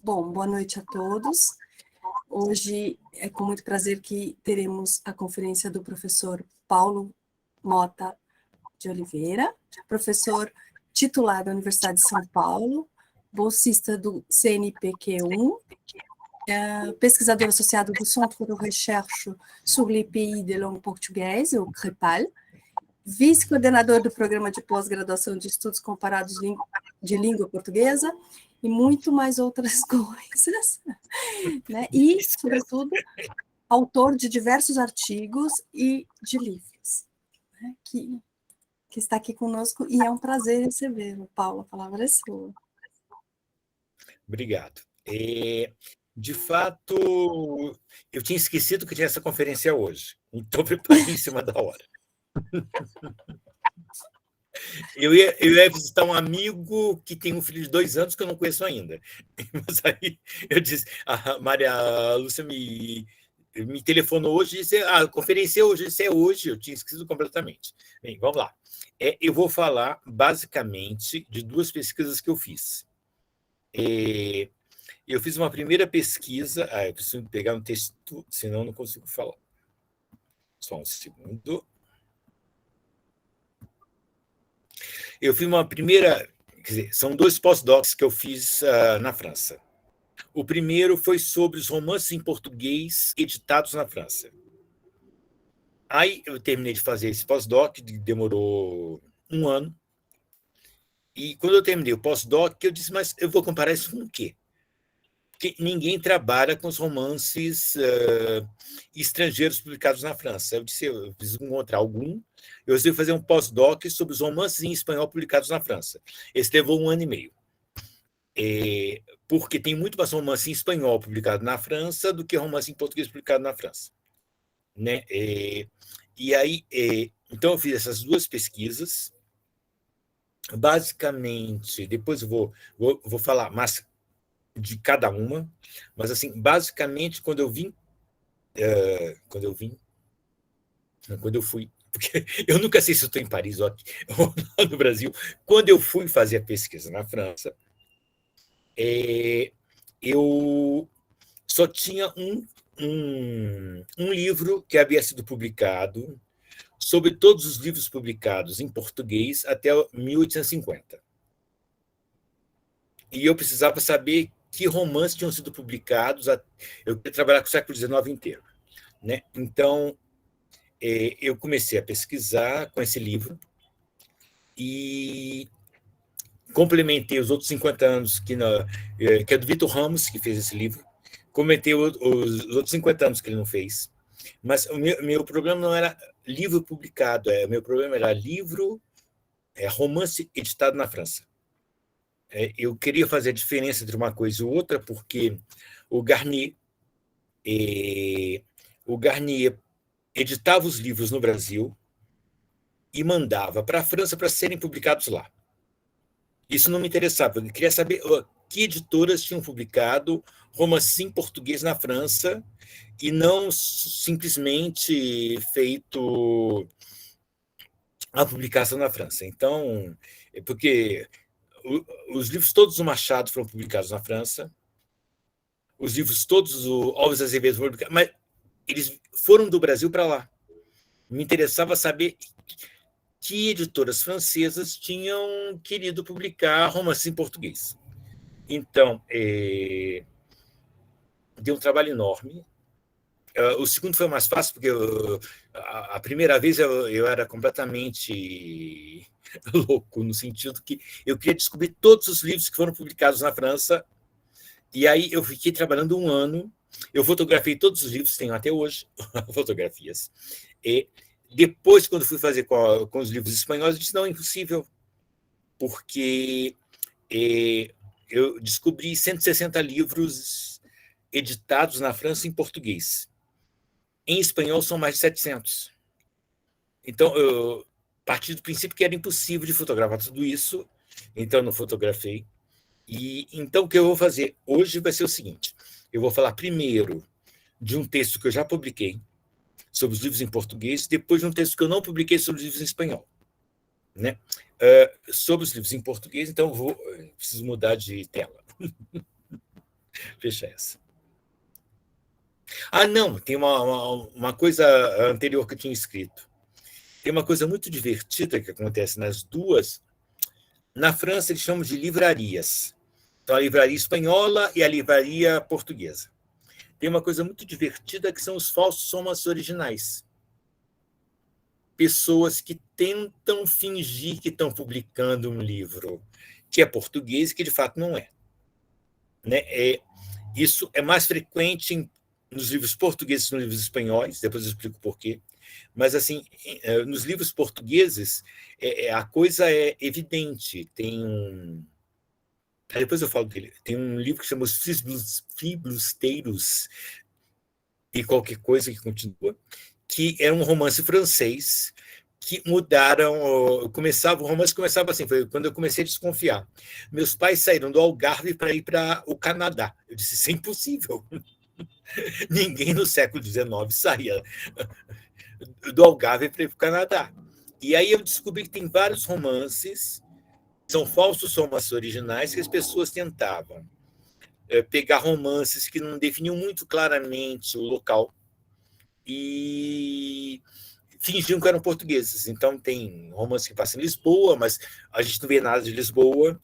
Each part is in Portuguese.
Bom, boa noite a todos. Hoje é com muito prazer que teremos a conferência do professor Paulo Mota de Oliveira, professor titular da Universidade de São Paulo, bolsista do CNPq1, pesquisador associado do Centre de Recherche sur les pays de langue portugaise, o CREPAL, vice-coordenador do Programa de Pós-Graduação de Estudos Comparados de Língua Portuguesa, e muito mais outras coisas, né? E, sobretudo, autor de diversos artigos e de livros, né? que está aqui conosco, e é um prazer recebê-lo. Paulo, a palavra é sua. Obrigado. De fato, eu tinha esquecido que tinha essa conferência hoje, então preparei em cima da hora. Eu ia visitar um amigo que tem um filho de 2 anos que eu não conheço ainda. Mas aí eu disse, a Maria Lúcia me telefonou hoje e disse, a conferência é hoje, isso é hoje, eu tinha esquecido completamente. Bem, vamos lá. Eu vou falar, basicamente, de 2 pesquisas que eu fiz. Eu fiz uma primeira pesquisa, eu preciso pegar um texto, senão não consigo falar. Só um segundo. Eu fiz uma primeira, quer dizer, são 2 pós-docs que eu fiz na França. O primeiro foi sobre os romances em português editados na França. Aí eu terminei de fazer esse pós-doc, demorou 1 ano. E quando eu terminei o pós-doc, eu disse, mas eu vou comparar isso com o quê? Porque ninguém trabalha com os romances estrangeiros publicados na França. Eu disse, eu preciso encontrar algum. Eu resolvi fazer um pós-doc sobre os romances em espanhol publicados na França. Esse levou 1 ano e meio. Porque tem muito mais romance em espanhol publicado na França do que romance em português publicado na França. Né? E aí, então, eu fiz essas 2 pesquisas. Basicamente, depois eu vou falar mais de cada uma, mas, assim, basicamente, quando eu fui, porque eu nunca sei se eu estou em Paris ou no Brasil, quando eu fui fazer a pesquisa na França, eu só tinha um livro que havia sido publicado sobre todos os livros publicados em português até 1850. E eu precisava saber que romances tinham sido publicados. Eu queria trabalhar com o século XIX inteiro. Né? Então, eu comecei a pesquisar com esse livro e complementei os outros 50 anos, que é do Vitor Ramos, que fez esse livro. Comentei os outros 50 anos que ele não fez. Mas o meu problema não era livro publicado, o meu problema era romance editado na França. Eu queria fazer a diferença entre uma coisa e outra, porque o Garnier editava os livros no Brasil e mandava para a França para serem publicados lá. Isso não me interessava, eu queria saber que editoras tinham publicado romances em português na França e não simplesmente feito a publicação na França. Então, porque os livros todos do Machado foram publicados na França, os livros todos do Alves Azevedo foram publicados, mas eles foram do Brasil para lá. Me interessava saber que editoras francesas tinham querido publicar romances em português. Então, deu um trabalho enorme. O segundo foi mais fácil, porque a primeira vez eu era completamente louco, no sentido que eu queria descobrir todos os livros que foram publicados na França, e aí eu fiquei trabalhando 1 ano, eu fotografei todos os livros, tenho até hoje fotografias, e depois, quando fui fazer com os livros espanhóis, eu disse, não, é impossível, porque eu descobri 160 livros editados na França em português. Em espanhol, são mais de 700. Então, eu parti do princípio que era impossível de fotografar tudo isso, então não fotografei. E então, o que eu vou fazer hoje vai ser o seguinte, eu vou falar primeiro de um texto que eu já publiquei sobre os livros em português, depois de um texto que eu não publiquei sobre os livros em espanhol. Né? Sobre os livros em português, então preciso mudar de tela. Fecha essa. Ah, não, tem uma coisa anterior que eu tinha escrito. Tem uma coisa muito divertida que acontece nas duas. Na França, eles chamam de livrarias. Então, a livraria espanhola e a livraria portuguesa. Tem uma coisa muito divertida que são os falsos romances originais. Pessoas que tentam fingir que estão publicando um livro que é português e que, de fato, não é. Né? Isso é mais frequente nos livros portugueses que nos livros espanhóis, depois eu explico por quê. Mas, assim, nos livros portugueses, a coisa é evidente. Tem um... Depois eu falo dele. Tem um livro que chama Os Filibusteiros e qualquer coisa que continua, que era um romance francês que mudaram. O romance começava assim, foi quando eu comecei a desconfiar. Meus pais saíram do Algarve para ir para o Canadá. Eu disse, isso é impossível. Ninguém no século XIX saía do Algarve para ir para o Canadá. E aí eu descobri que tem vários romances, são falsos romances originais, que as pessoas tentavam pegar romances que não definiam muito claramente o local e fingiam que eram portugueses. Então, tem romance que passa em Lisboa, mas a gente não vê nada de Lisboa.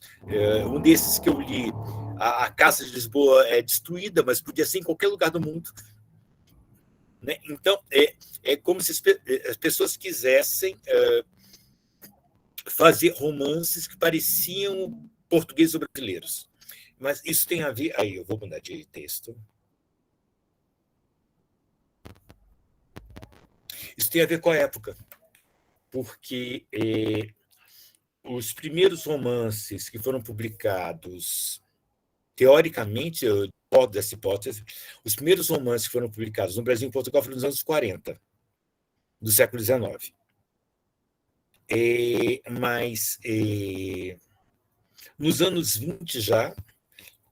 Um desses que eu li, a Casa de Lisboa é destruída, mas podia ser em qualquer lugar do mundo. Né? Então, é como se as pessoas quisessem fazer romances que pareciam portugueses ou brasileiros. Mas isso tem a ver... Aí, eu vou mudar de texto. Isso tem a ver com a época, porque os primeiros romances que foram publicados, teoricamente, eu discordo dessa hipótese, os primeiros romances que foram publicados no Brasil e em Portugal foram nos anos 40, do século XIX. Mas nos anos 20 já,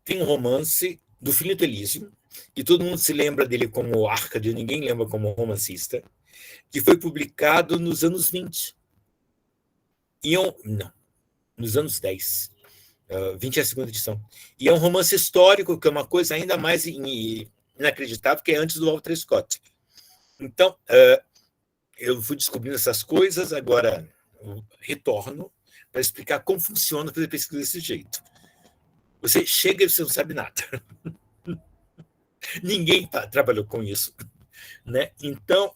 tem um romance do Finito Elísio, que todo mundo se lembra dele como Árcade, ninguém lembra como romancista, que foi publicado nos anos 20. Não, nos anos 10. 20 é a segunda edição. E é um romance histórico, que é uma coisa ainda mais inacreditável, que é antes do Walter Scott. Então, eu fui descobrindo essas coisas, agora retorno para explicar como funciona fazer pesquisa desse jeito. Você chega e você não sabe nada. Ninguém trabalhou com isso. Né? Então,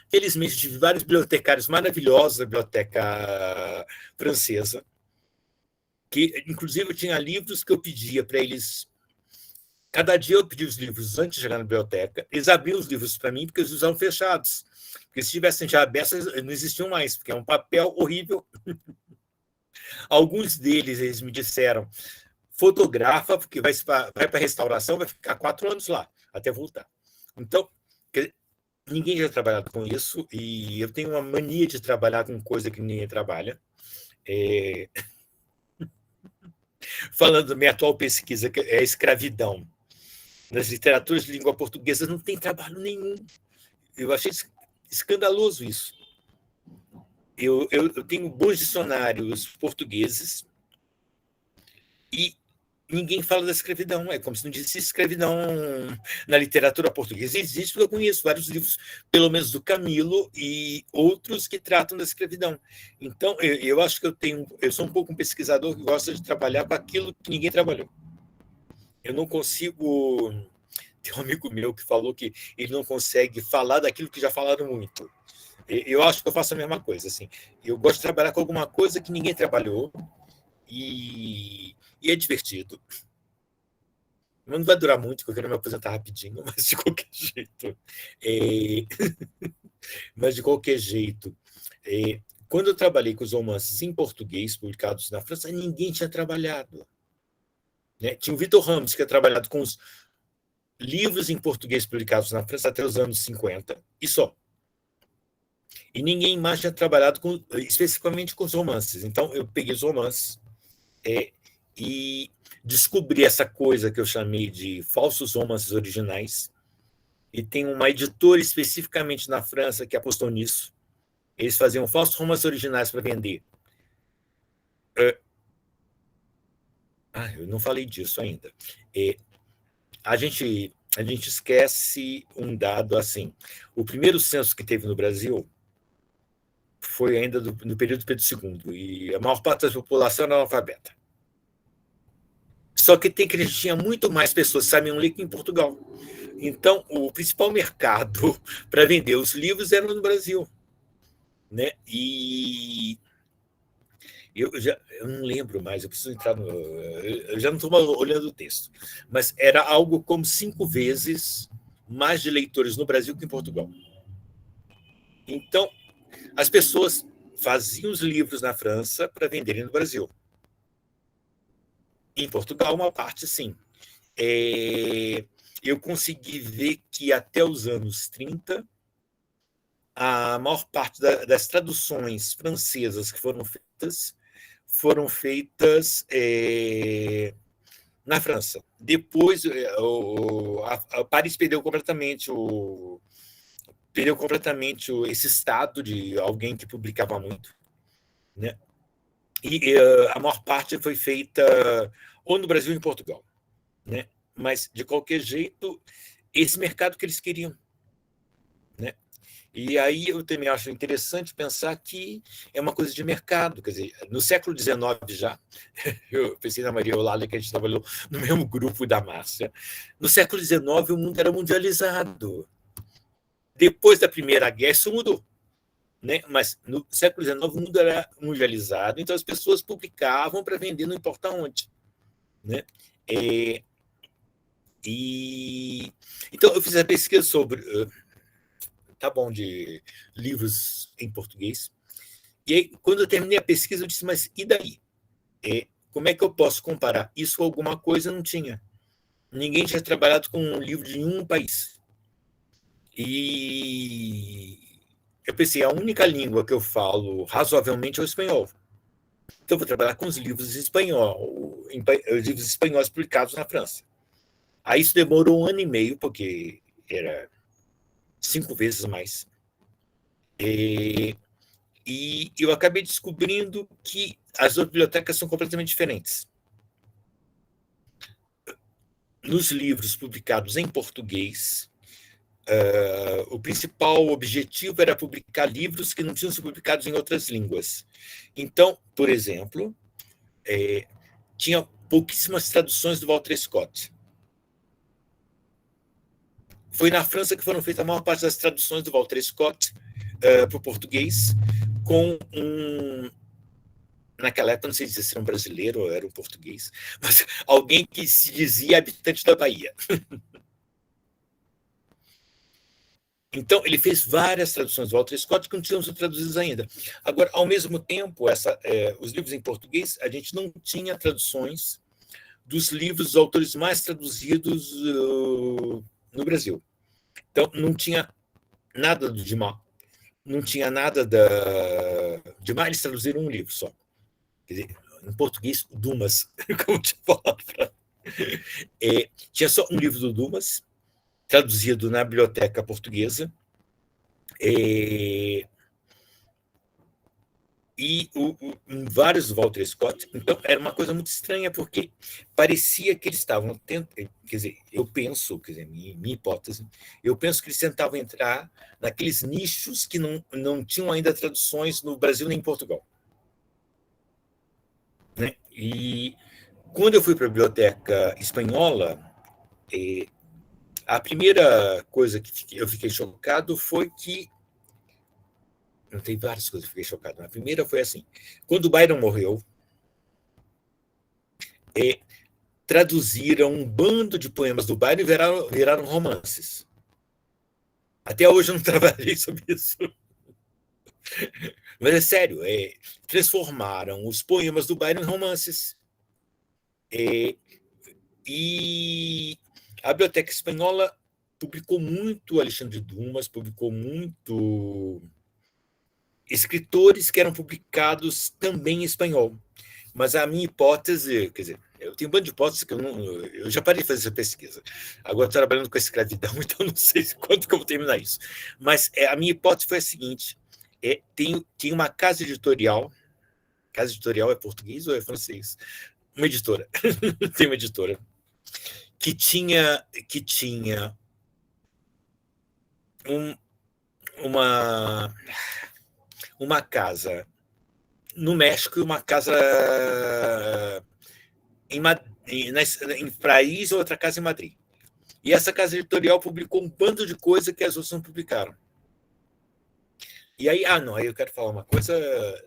felizmente, tive vários bibliotecários maravilhosos da biblioteca francesa, que, inclusive, eu tinha livros que eu pedia para eles. Cada dia eu pedia os livros antes de chegar na biblioteca, eles abriam os livros para mim, porque eles estavam fechados. Porque se tivessem já abertos, não existiam mais, porque é um papel horrível. Alguns deles, eles me disseram, fotografa, porque vai para a restauração, vai ficar 4 anos lá, até voltar. Então, ninguém já trabalhado com isso, e eu tenho uma mania de trabalhar com coisa que ninguém trabalha. Falando da minha atual pesquisa, que é a escravidão. Nas literaturas de língua portuguesa não tem trabalho nenhum. Eu achei escandaloso isso. Eu tenho bons dicionários portugueses e ninguém fala da escravidão. É como se não existisse escravidão na literatura portuguesa. Existe, porque eu conheço vários livros, pelo menos do Camilo, e outros que tratam da escravidão. Então, eu acho que eu sou um pouco um pesquisador que gosta de trabalhar com aquilo que ninguém trabalhou. Eu não consigo... Tem um amigo meu que falou que ele não consegue falar daquilo que já falaram muito. Eu acho que eu faço a mesma coisa. Assim. Eu gosto de trabalhar com alguma coisa que ninguém trabalhou e é divertido. Não vai durar muito, porque eu quero me aposentar rapidinho, mas de qualquer jeito. Mas de qualquer jeito. Quando eu trabalhei com os romances em português publicados na França, ninguém tinha trabalhado. Né? Tinha o Vitor Ramos, que tinha trabalhado com os livros em português publicados na França até os anos 50, e só. E ninguém mais tinha trabalhado especificamente com os romances. Então, eu peguei os romances e descobri essa coisa que eu chamei de falsos romances originais. E tem uma editora especificamente na França que apostou nisso. Eles faziam falsos romances originais para vender. Eu não falei disso ainda. a gente esquece um dado assim. O primeiro censo que teve no Brasil foi ainda no período do Pedro II, e a maior parte da população era analfabeta. Só que a gente tinha muito mais pessoas que sabiam ler que em Portugal. Então, o principal mercado para vender os livros era no Brasil. Né? E eu não lembro mais, eu preciso entrar no. Eu já não estou olhando o texto, mas era algo como 5 vezes mais de leitores no Brasil que em Portugal. Então, as pessoas faziam os livros na França para venderem no Brasil. Em Portugal, uma parte, sim. Eu consegui ver que até os anos 30, a maior parte das traduções francesas que foram feitas na França. Depois, Paris perdeu completamente esse estado de alguém que publicava muito, né? E a maior parte foi feita ou no Brasil ou em Portugal, né? Mas, de qualquer jeito, esse mercado que eles queriam, né? E aí eu também acho interessante pensar que é uma coisa de mercado. Quer dizer, no século XIX já, eu pensei na Maria Eulália, que a gente trabalhou no mesmo grupo da Márcia, no século XIX o mundo era mundializado. Depois da Primeira Guerra, isso mudou. Né? Mas no século XIX o mundo era mundializado, então as pessoas publicavam para vender, não importa onde. Né? Então eu fiz a pesquisa sobre tá bom, de livros em português. E aí, quando eu terminei a pesquisa, eu disse, mas e daí? Como é que eu posso comparar? Isso com alguma coisa? Não tinha. Ninguém tinha trabalhado com um livro de nenhum país. E eu pensei, a única língua que eu falo razoavelmente é o espanhol. Então, eu vou trabalhar com os livros em espanhol, os livros espanhóis publicados na França. Aí isso demorou 1 ano e meio, porque era 5 vezes mais. E eu acabei descobrindo que as duas bibliotecas são completamente diferentes. Nos livros publicados em português, o principal objetivo era publicar livros que não tinham sido publicados em outras línguas. Então, por exemplo, tinha pouquíssimas traduções do Walter Scott. Foi na França que foram feitas a maior parte das traduções do Walter Scott para o português, com naquela época, não sei dizer se era um brasileiro ou era um português, mas alguém que se dizia habitante da Bahia. Então, ele fez várias traduções do Walter Scott que não tinham sido traduzidas ainda. Agora, ao mesmo tempo, os livros em português, a gente não tinha traduções dos livros dos autores mais traduzidos no Brasil. Então, não tinha nada do Dumas, não tinha nada da... Dumas, eles traduziram um livro só. Quer dizer, em português, Dumas, como te falo. Tinha só um livro do Dumas, traduzido na biblioteca portuguesa, e em vários do Walter Scott. Então, era uma coisa muito estranha, porque parecia que eles estavam tentando, quer dizer, eu penso, minha hipótese, eu penso que eles tentavam entrar naqueles nichos que não tinham ainda traduções no Brasil nem em Portugal. Né? E quando eu fui para a biblioteca espanhola, a primeira coisa que eu fiquei chocado foi que... Não, tem várias coisas que eu fiquei chocado. A primeira foi assim: quando o Byron morreu, traduziram um bando de poemas do Byron e viraram romances. Até hoje eu não trabalhei sobre isso. Mas é sério, transformaram os poemas do Byron em romances. E a Biblioteca Espanhola publicou muito Alexandre Dumas, publicou muito escritores que eram publicados também em espanhol. Mas a minha hipótese, quer dizer, eu tenho um bando de hipóteses que eu já parei de fazer essa pesquisa. Agora estou trabalhando com a escravidão, então não sei quando que eu vou terminar isso. Mas a minha hipótese foi a seguinte: tem uma casa editorial é português ou é francês? Uma editora. Tem uma editora que tinha uma casa no México e uma casa em Paris e outra casa em Madrid. E essa casa editorial publicou um bando de coisa que as outras não publicaram. E aí, aí eu quero falar uma coisa,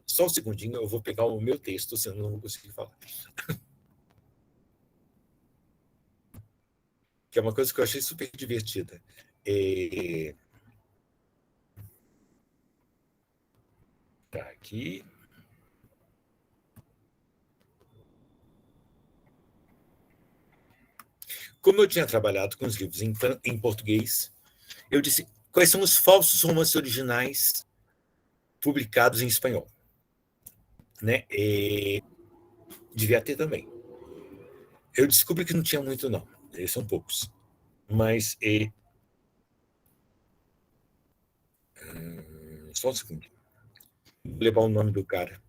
só um segundinho, eu vou pegar o meu texto, senão eu não vou conseguir falar. Que é uma coisa que eu achei super divertida. Tá aqui. Como eu tinha trabalhado com os livros em português, eu disse quais são os falsos romances originais publicados em espanhol. Né? Devia ter também. Eu descobri que não tinha muito, não. Eles são poucos. Mas só um segundo. Vou levar o nome do cara.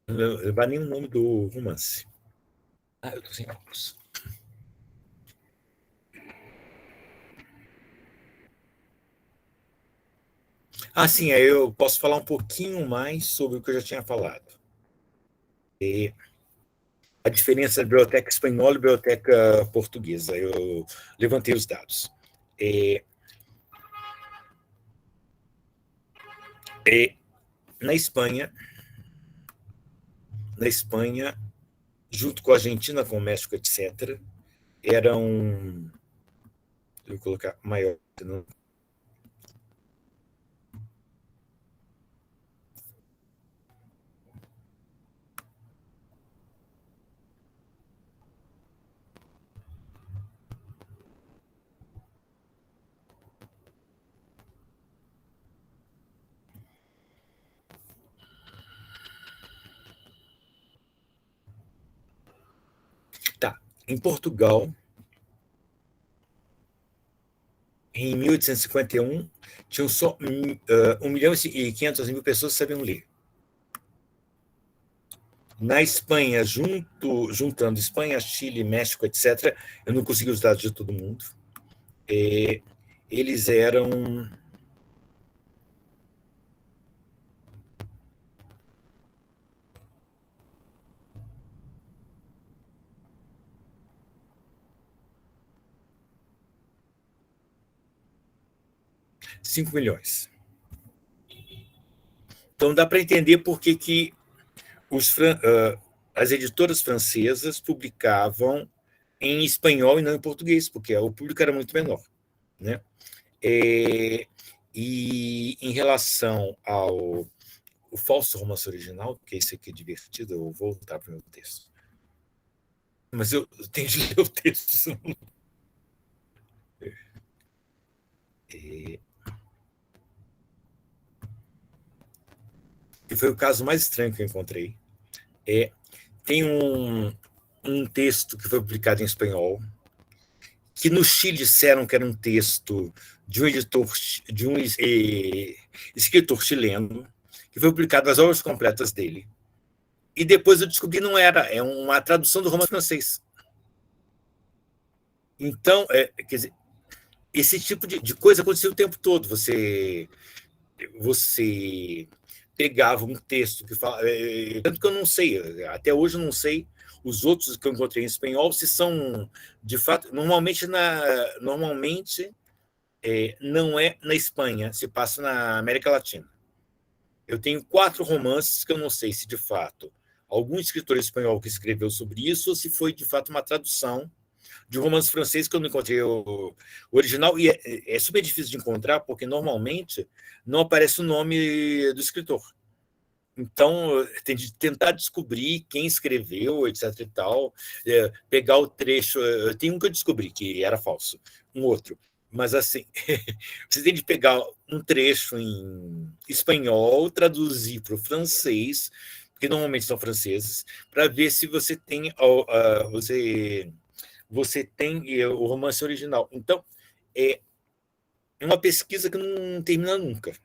Não vou levar nem o nome do romance. Eu tô sem óculos. Sim, aí eu posso falar um pouquinho mais sobre o que eu já tinha falado. A diferença da biblioteca espanhola e biblioteca portuguesa. Eu levantei os dados. Na Espanha, junto com a Argentina, com o México, etc., eram. Vou colocar maior. Não? Tá. Em Portugal, em 1851, tinham só 1.500.000 pessoas que sabiam ler. Na Espanha, juntando Espanha, Chile, México, etc., eu não consegui os dados de todo mundo. Eles eram 5 milhões. Então dá para entender por que as editoras francesas publicavam em espanhol e não em português, porque o público era muito menor. Né? E em relação ao falso romance original, que esse aqui é divertido, eu vou voltar para o meu texto. Mas eu tenho de ler o texto. Que foi o caso mais estranho que eu encontrei. Tem um texto que foi publicado em espanhol, que no Chile disseram que era um texto de um escritor chileno, que foi publicado as obras completas dele. E depois eu descobri que não era, é uma tradução do romance francês. Então, quer dizer, esse tipo de coisa acontecia o tempo todo. Você pegava um texto que fala. Tanto que eu não sei, até hoje eu não sei os outros que eu encontrei em espanhol, se são, de fato, normalmente não é na Espanha, se passa na América Latina. Eu tenho 4 romances que eu não sei se, de fato, algum escritor espanhol que escreveu sobre isso ou se foi, de fato, uma tradução de um romance francês que eu não encontrei o original. E é super difícil de encontrar, porque, normalmente, não aparece o nome do escritor. Então, tem de tentar descobrir quem escreveu, etc. e tal, pegar o trecho. Tem um que eu descobri que era falso, um outro. Mas, assim, você tem de pegar um trecho em espanhol, traduzir para o francês, que normalmente são franceses, para ver se você tem você tem o romance original. Então, é uma pesquisa que não termina nunca.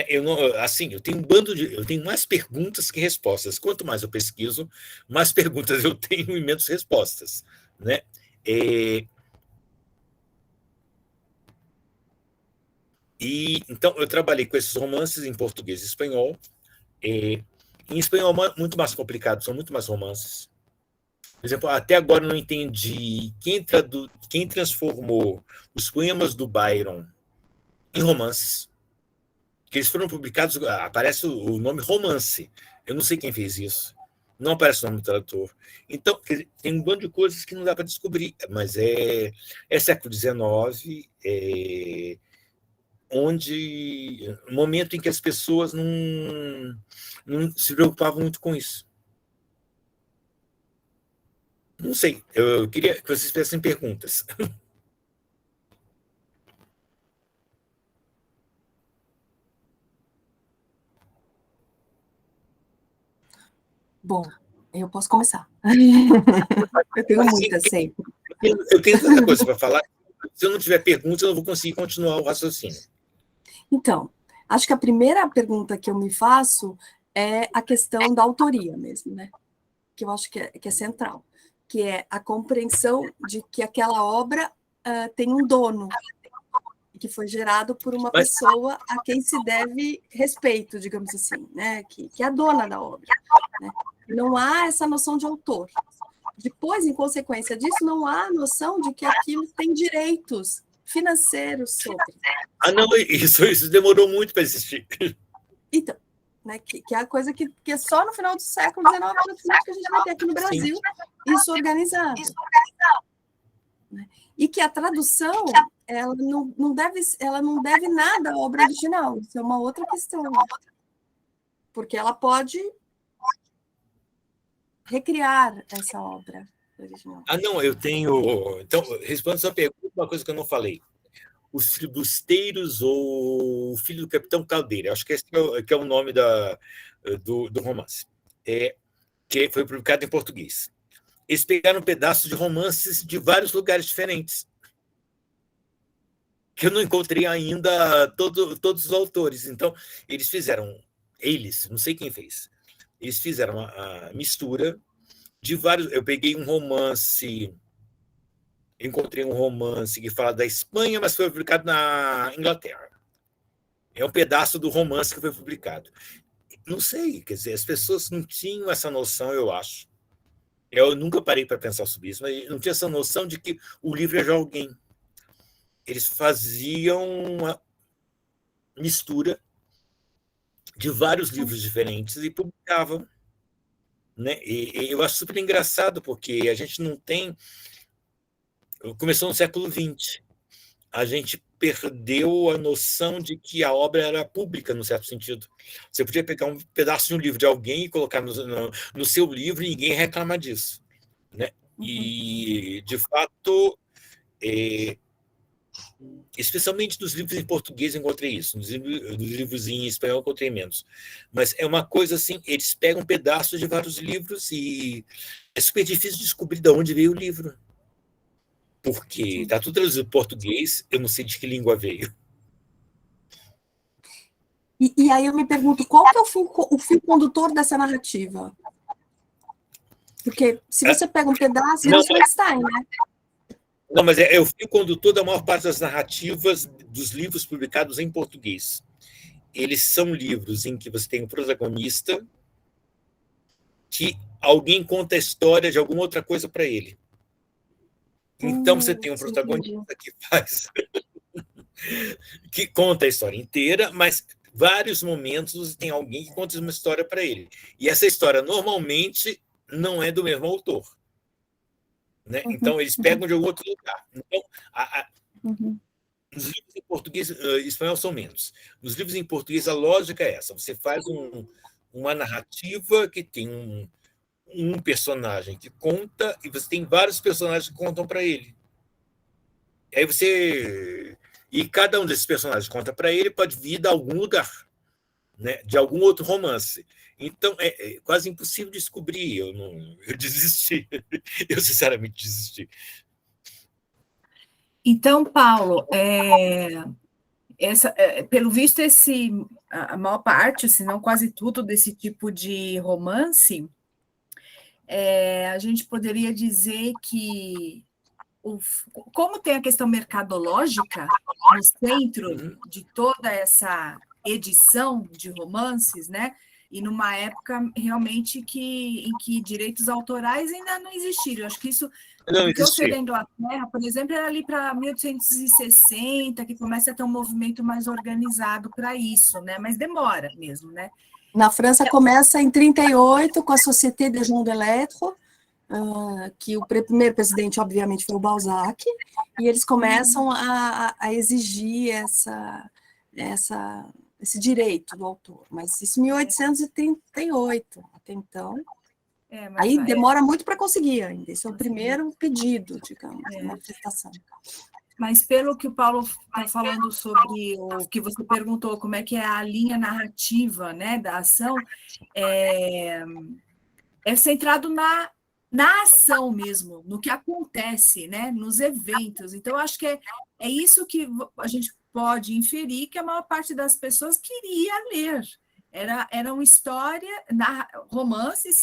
Eu não, assim, eu tenho mais perguntas que respostas. Quanto mais eu pesquiso, mais perguntas eu tenho e menos respostas, né? E então eu trabalhei com esses romances em português e espanhol. Em espanhol muito mais complicado, são muito mais romances. Por exemplo, até agora eu não entendi quem transformou os poemas do Byron em romances. Que eles foram publicados, aparece o nome romance. Eu não sei quem fez isso. Não aparece o nome do tradutor. Então, tem um bando de coisas que não dá para descobrir, mas é século XIX, onde momento em que as pessoas não se preocupavam muito com isso. Não sei, eu queria que vocês fizessem perguntas. Bom, eu posso começar. Eu tenho muitas sempre. Eu tenho tanta coisa para falar. Se eu não tiver perguntas, eu não vou conseguir continuar o raciocínio. Então, acho que a primeira pergunta que eu me faço é a questão da autoria mesmo, né? Que eu acho que é central, que é a compreensão de que aquela obra tem um dono, que foi gerado por uma pessoa a quem se deve respeito, digamos assim, né? Que é a dona da obra. Né? Não há essa noção de autor. Depois, em consequência disso, não há a noção de que aquilo tem direitos financeiros sobre. Não, isso demorou muito para existir. Então, né, que é a coisa que é só no final do século XIX que a gente vai ter aqui no Brasil, isso organizado. Né? E que a tradução ela não deve nada à obra original, isso é uma outra questão. Porque ela pode recriar essa obra original. Não, eu tenho. Então, respondo a sua pergunta, uma coisa que eu não falei. Os Filibusteiros ou o Filho do Capitão Caldeira, acho que esse que é o nome do romance, que foi publicado em português. Eles pegaram pedaços de romances de vários lugares diferentes, que eu não encontrei ainda todos os autores. Então, não sei quem fez, eles fizeram a mistura de vários. Eu peguei um romance. Encontrei um romance que fala da Espanha, mas foi publicado na Inglaterra. É um pedaço do romance que foi publicado. Não sei, quer dizer, as pessoas não tinham essa noção, eu acho. Eu nunca parei para pensar sobre isso, mas não tinha essa noção de que o livro é de alguém. Eles faziam uma mistura de vários livros diferentes e publicavam. Né? E eu acho super engraçado, porque a gente não tem. Começou no século XX. A gente perdeu a noção de que a obra era pública, no certo sentido. Você podia pegar um pedaço de um livro de alguém e colocar no seu livro e ninguém reclama disso. Né? E, de fato, especialmente nos livros em português eu encontrei isso, nos livros em espanhol eu encontrei menos. Mas é uma coisa assim, eles pegam pedaços de vários livros e é super difícil descobrir de onde veio o livro. Porque está tudo traduzido em português, eu não sei de que língua veio. E aí eu me pergunto, qual que é o fio condutor dessa narrativa? Porque se você pega um pedaço, é Frankenstein, né? Não, mas é o fio condutor da maior parte das narrativas dos livros publicados em português. Eles são livros em que você tem um protagonista que alguém conta a história de alguma outra coisa para ele. Então você tem um protagonista que conta a história inteira, mas vários momentos tem alguém que conta uma história para ele. E essa história normalmente não é do mesmo autor. Né? Então eles pegam de algum outro lugar. Então, nos livros em português e espanhol são menos. Nos livros em português a lógica é essa: você faz uma narrativa que tem um personagem que conta e você tem vários personagens que contam para ele. E cada um desses personagens que conta para ele pode vir de algum lugar, né? De algum outro romance. Então é quase impossível descobrir. Eu desisti. Eu sinceramente desisti. Então, Paulo, pelo visto, a maior parte, se não quase tudo, desse tipo de romance, a gente poderia dizer que, como tem a questão mercadológica no centro de toda essa edição de romances, né? E numa época realmente em que direitos autorais ainda não existiram. Eu acho que isso, porque eu sei da Inglaterra, por exemplo, era ali para 1860 que começa a ter um movimento mais organizado para isso, né? Mas demora mesmo, né? Na França começa em 1938 com a Société des Gens de Lettres, que o primeiro presidente, obviamente, foi o Balzac, e eles começam a exigir esse direito do autor, mas isso em 1838, até então. Aí demora muito para conseguir ainda, esse é o primeiro pedido, digamos, manifestação. Mas pelo que o Paulo está falando sobre o que você perguntou, como é que é a linha narrativa, né, da ação, é centrado na ação mesmo, no que acontece, né, nos eventos. Então, eu acho que é isso que a gente pode inferir que a maior parte das pessoas queria ler. Eram romances,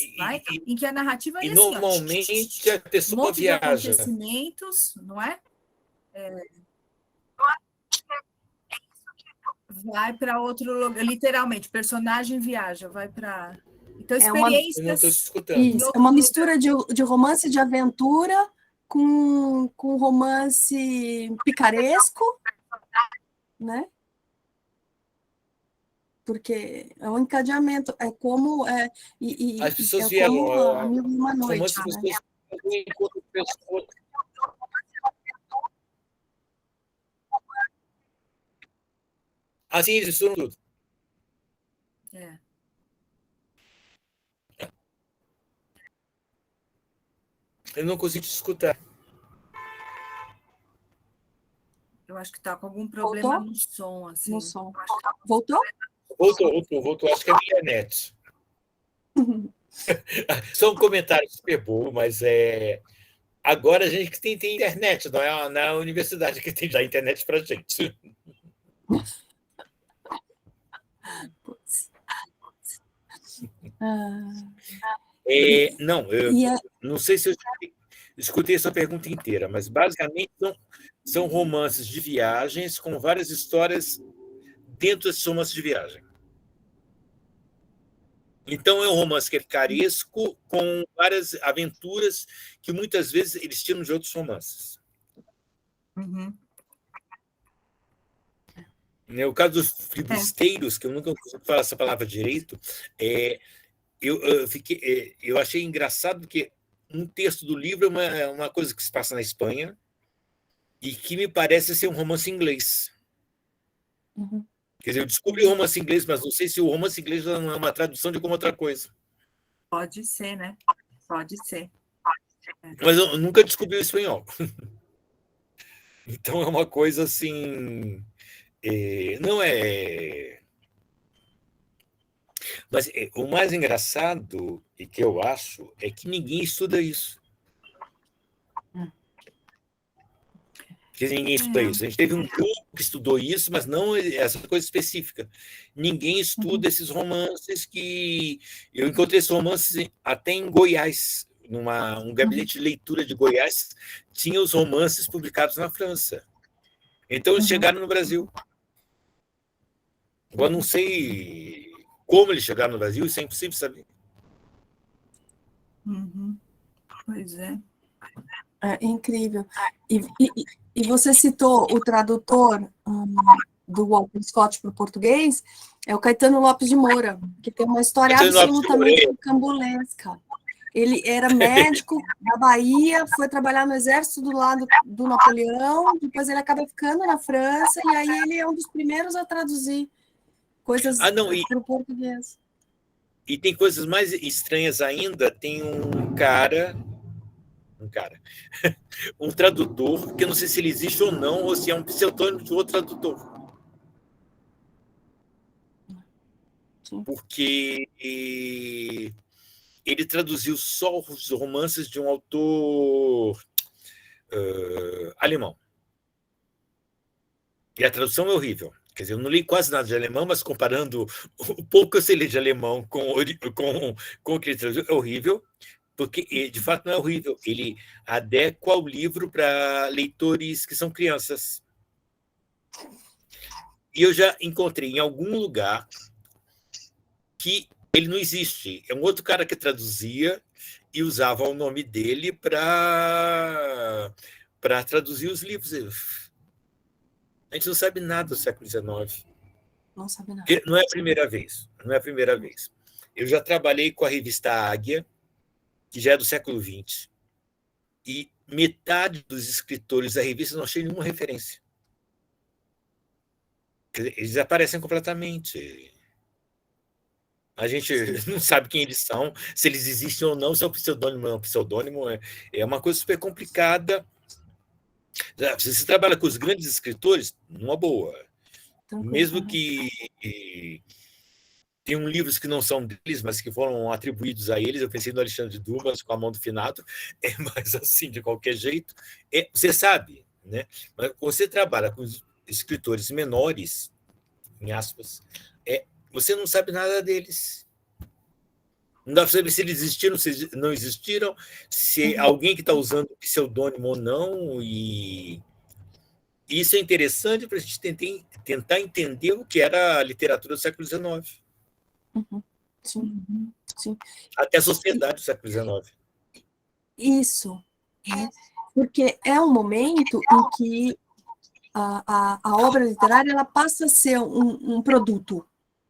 em que a narrativa ia assim, normalmente a pessoa monte viaja. de acontecimentos, não é? Vai para outro lugar, literalmente, personagem viaja, vai para... Então, experiências... Isso, é uma mistura de romance de aventura com romance picaresco, né? Porque é um encadeamento, é como... As pessoas é vieram como a Mil e Uma Noite, né? Assim, eles misturam tudo. Eu não consigo te escutar. Eu acho que está com algum problema no som. Assim. No som. Voltou? Voltou. Acho que é a internet. Só um comentário super bom, mas agora a gente tem internet, não é a universidade que tem que dar internet para a gente. Não, eu não sei se eu escutei essa pergunta inteira, mas basicamente são romances de viagens com várias histórias dentro desses romances de viagem. Então, é um romance que é picaresco, com várias aventuras que muitas vezes eles tiram de outros romances. Uhum. O caso dos filibusteiros, que eu nunca consigo falar essa palavra direito, eu achei engraçado porque um texto do livro é uma coisa que se passa na Espanha e que me parece ser um romance inglês. Uhum. Quer dizer, eu descobri o romance inglês, mas não sei se o romance inglês não é uma tradução de alguma outra coisa. Pode ser, né? Pode ser. Mas eu nunca descobri o espanhol. Então, é uma coisa assim... não é... Mas o mais engraçado, e que eu acho, é que ninguém estuda isso. Porque ninguém estuda isso. A gente teve um grupo que estudou isso, mas não essa coisa específica. Ninguém estuda esses romances que... Eu encontrei esses romances até em Goiás, um gabinete de leitura de Goiás, tinha os romances publicados na França. Então, eles chegaram no Brasil. Eu não sei como eles chegaram no Brasil, isso é impossível saber. Uhum. Pois é. É incrível. E você citou o tradutor do Walter Scott para o português, é o Caetano Lopes de Moura, que tem uma história absolutamente rocambolesca. Ele era médico da Bahia, foi trabalhar no exército do lado do Napoleão, depois ele acaba ficando na França, e aí ele é um dos primeiros a traduzir coisas para o português. E tem coisas mais estranhas ainda. Tem um cara, um tradutor, que eu não sei se ele existe ou não, ou se é um pseudônimo de outro tradutor. Sim. Porque ele traduziu só os romances de um autor alemão. E a tradução é horrível. Quer dizer, eu não li quase nada de alemão, mas comparando o pouco que eu sei ler de alemão com o que ele traduziu, é horrível, porque, de fato, não é horrível. Ele adequa o livro para leitores que são crianças. E eu já encontrei em algum lugar que ele não existe. É um outro cara que traduzia e usava o nome dele para traduzir os livros. A gente não sabe nada do século XIX. Não sabe nada. Não é a primeira vez. Não é a primeira vez. Eu já trabalhei com a revista Águia, que já é do século XX, e metade dos escritores da revista não achei nenhuma referência. Quer dizer, eles desaparecem completamente. A gente não sabe quem eles são, se eles existem ou não, se é um pseudônimo ou não é um pseudônimo. É uma coisa super complicada. Se você trabalha com os grandes escritores, numa boa. Mesmo que tenham livros que não são deles, mas que foram atribuídos a eles. Eu pensei no Alexandre Dumas, com A Mão do Finado, mas assim, de qualquer jeito, você sabe, né? Mas você trabalha com escritores menores, em aspas, você não sabe nada deles. Não dá para saber se eles existiram, se não existiram, se alguém que está usando pseudônimo ou não. E isso é interessante para a gente tentar entender o que era a literatura do século XIX. Sim, sim. Até a sociedade do século XIX. Isso. Porque é um momento em que a obra literária ela passa a ser um produto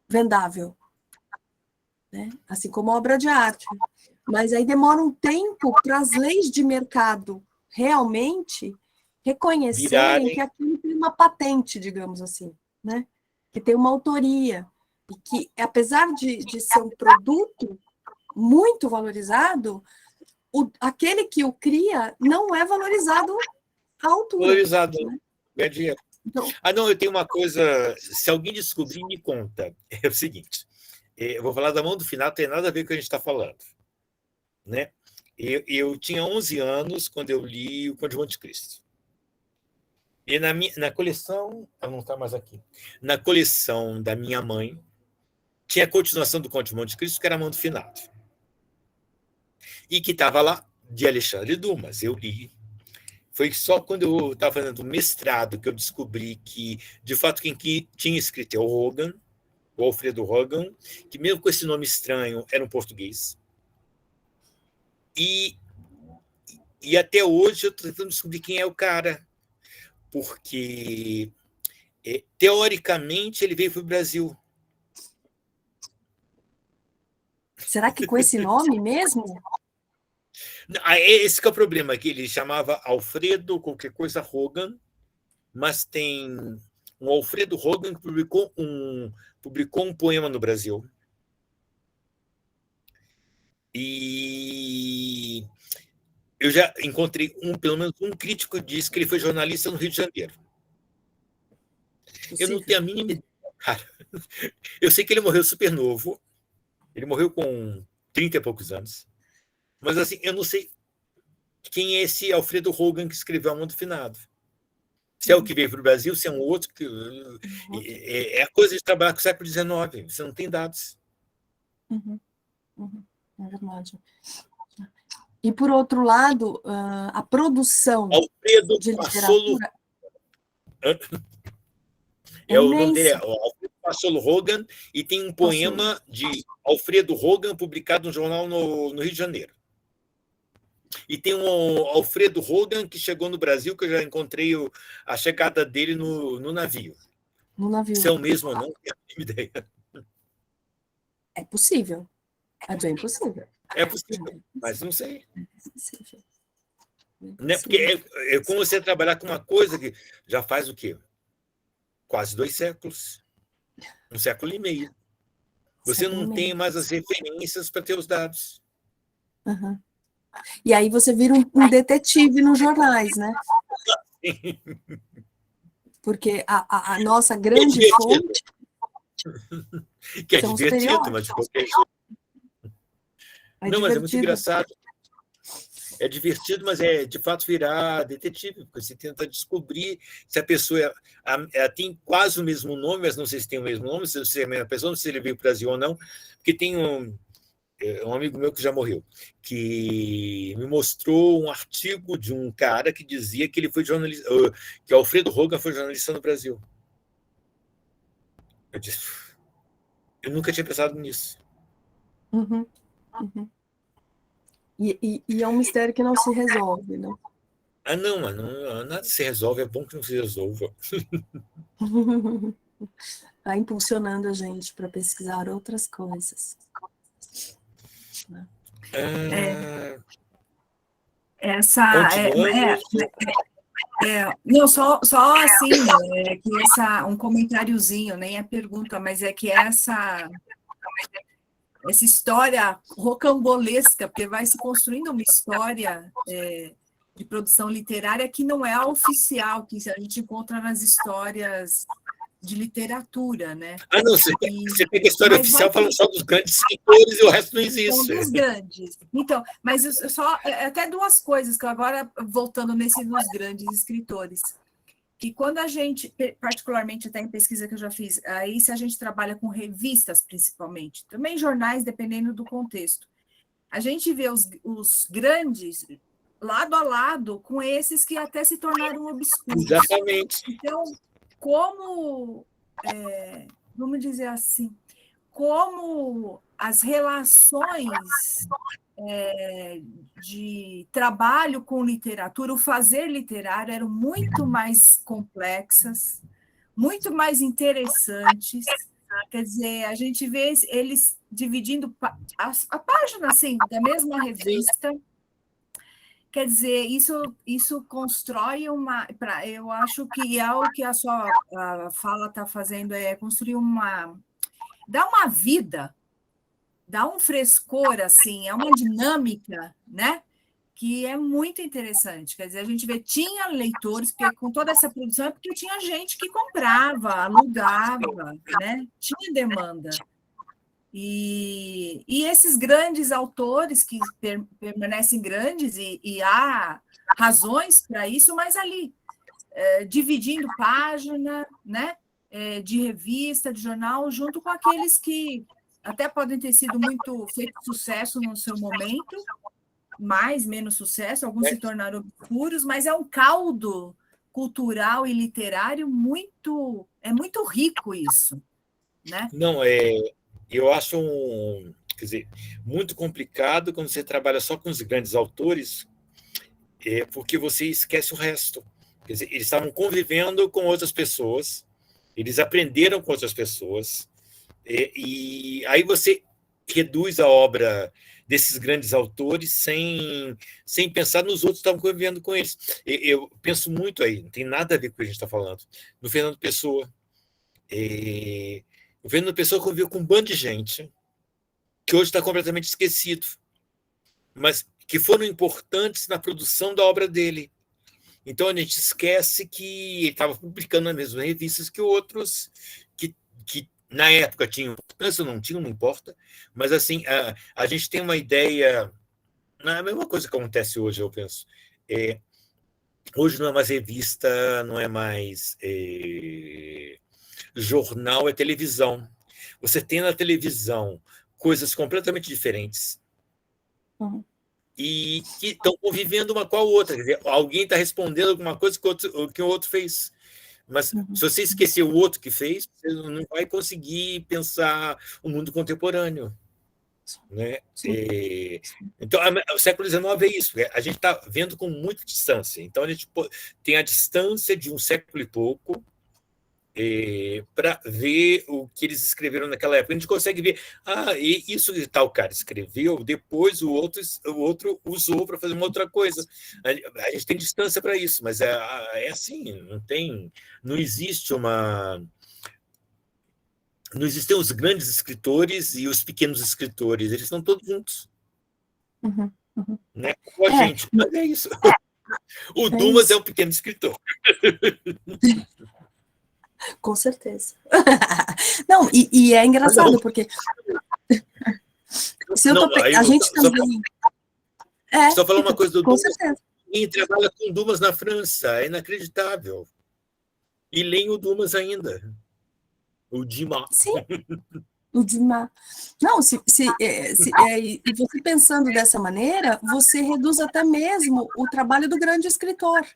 vendável, né? Assim como a obra de arte. Mas aí demora um tempo para as leis de mercado realmente reconhecerem que aquilo tem uma patente, digamos assim, né? Que tem uma autoria, e que, apesar de ser um produto muito valorizado, aquele que o cria não é valorizado à altura. Valorizado, né? Ganha dinheiro. Então, não, eu tenho uma coisa, se alguém descobrir, me conta. É o seguinte, eu vou falar da Mão do Finado, não tem nada a ver com o que a gente está falando. Né? Eu tinha 11 anos quando eu li O Conde de Monte Cristo. E na coleção, não está mais aqui, na coleção da minha mãe, tinha a continuação do Conde de Monte Cristo, que era A Mão do Finado. E que estava lá, de Alexandre Dumas. Eu li. Foi só quando eu estava fazendo mestrado que eu descobri que, de fato, quem tinha escrito é o Rogan, o Alfredo Rogan, que mesmo com esse nome estranho, era um português. E até hoje eu estou tentando descobrir quem é o cara, porque, teoricamente, ele veio para o Brasil. Será que com esse nome mesmo? Esse que é o problema, que ele chamava Alfredo qualquer coisa Rogan, mas tem um Alfredo Rogan que publicou um poema no Brasil. E eu já encontrei pelo menos um crítico que disse que ele foi jornalista no Rio de Janeiro. Eu não tenho a mínima ideia, cara. Eu sei que ele morreu super novo. Ele morreu com 30 e poucos anos. Mas, assim, eu não sei quem é esse Alfredo Rogan que escreveu A Mão do Finado. Se é o que veio para o Brasil, se é um outro. É a coisa de trabalhar com o século XIX. Você não tem dados. É verdade. E, por outro lado, a produção Alfredo de literatura... O nome dele é Alfredo Passolo Rogan, e tem um poema de Alfredo Rogan publicado no jornal no Rio de Janeiro. E tem um Alfredo Rogan que chegou no Brasil, que eu já encontrei a chegada dele no navio. No navio. Se é o mesmo ou não, não tenho a mínima ideia. É possível. É bem possível. É possível, mas não sei. É possível. Né? Porque é como você trabalhar com uma coisa que já faz o quê? Quase 2 séculos. 1 século e meio. Você não tem mais as referências para ter os dados. E aí você vira um detetive nos jornais, né? Porque a nossa grande fonte... Que é divertido, mas de qualquer jeito. Não, mas é muito engraçado. É divertido, mas é de fato virar detetive, porque você tenta descobrir se a pessoa ela tem quase o mesmo nome, mas não sei se tem o mesmo nome, se é a mesma pessoa, se ele veio para o Brasil ou não, porque tem um amigo meu que já morreu, que me mostrou um artigo de um cara que dizia que ele foi jornalista, que Alfredo Rogan foi jornalista no Brasil. Eu disse, eu nunca tinha pensado nisso. Uhum, uhum. E é um mistério que não se resolve, né? Não, mas nada se resolve, é bom que não se resolva. Está impulsionando a gente para pesquisar outras coisas. Né? Continuamos. Não, só assim, que um comentáriozinho, nem é pergunta, mas é que essa história rocambolesca, porque vai se construindo uma história de produção literária que não é a oficial, que a gente encontra nas histórias de literatura, né? Não, você pega a história oficial falando só dos grandes escritores e o resto não existe. São dos grandes. Então, mas só até duas coisas, que agora, voltando nos grandes escritores, que quando a gente, particularmente até em pesquisa que eu já fiz, aí se a gente trabalha com revistas, principalmente, também jornais, dependendo do contexto, a gente vê os grandes lado a lado com esses que até se tornaram obscuros. Exatamente. Então, como, vamos dizer assim, como as relações de trabalho com literatura, o fazer literário, eram muito mais complexas, muito mais interessantes. Quer dizer, a gente vê eles dividindo a página assim, da mesma revista. Quer dizer, isso constrói eu acho que é o que a sua fala está fazendo, é construir dá uma vida, dá um frescor, assim, é uma dinâmica, né? Que é muito interessante. Quer dizer, a gente vê, tinha leitores, porque com toda essa produção é porque tinha gente que comprava, alugava, né? Tinha demanda. E esses grandes autores que permanecem grandes, e há razões para isso, mas ali, dividindo página, né? De revista, de jornal, junto com aqueles que até podem ter sido muito feito sucesso no seu momento, mais, menos sucesso, alguns se tornaram obscuros, mas é um caldo cultural e literário muito rico isso, né? Não, eu acho quer dizer, muito complicado quando você trabalha só com os grandes autores, porque você esquece o resto. Quer dizer, eles estavam convivendo com outras pessoas, eles aprenderam com outras pessoas, e aí você reduz a obra desses grandes autores sem pensar nos outros que estavam convivendo com eles. Eu penso muito aí, não tem nada a ver com o que a gente está falando, no Fernando Pessoa. O Fernando Pessoa conviveu com um bando de gente que hoje está completamente esquecido, mas que foram importantes na produção da obra dele. Então, a gente esquece que ele estava publicando nas mesmas revistas que outros que na época tinham importância, não tinham, não importa, mas assim, a gente tem uma ideia, não é a mesma coisa que acontece hoje, eu penso. Hoje não é mais revista, não é mais jornal, é televisão. Você tem na televisão coisas completamente diferentes, e que estão convivendo uma com a outra. Quer dizer, alguém está respondendo alguma coisa que o outro fez. Mas se você esquecer o outro que fez, você não vai conseguir pensar o mundo contemporâneo. Né? Então, o século XIX é isso. A gente está vendo com muita distância. Então, a gente tem a distância de um século e pouco para ver o que eles escreveram naquela época. A gente consegue ver, isso que tal cara escreveu, depois o outro usou para fazer uma outra coisa. A gente tem distância para isso, mas é assim, não existe não existem os grandes escritores e os pequenos escritores, eles estão todos juntos. Né? Com a gente, mas é isso. O Dumas é um pequeno escritor. Com certeza. Não, e é engraçado, porque a gente também... Só falar uma coisa do com Dumas. certeza. Quem trabalha com Dumas na França, é inacreditável. E leem o Dumas ainda. O Dumas. Sim, o Dumas. Não, e você pensando dessa maneira, você reduz até mesmo o trabalho do grande escritor,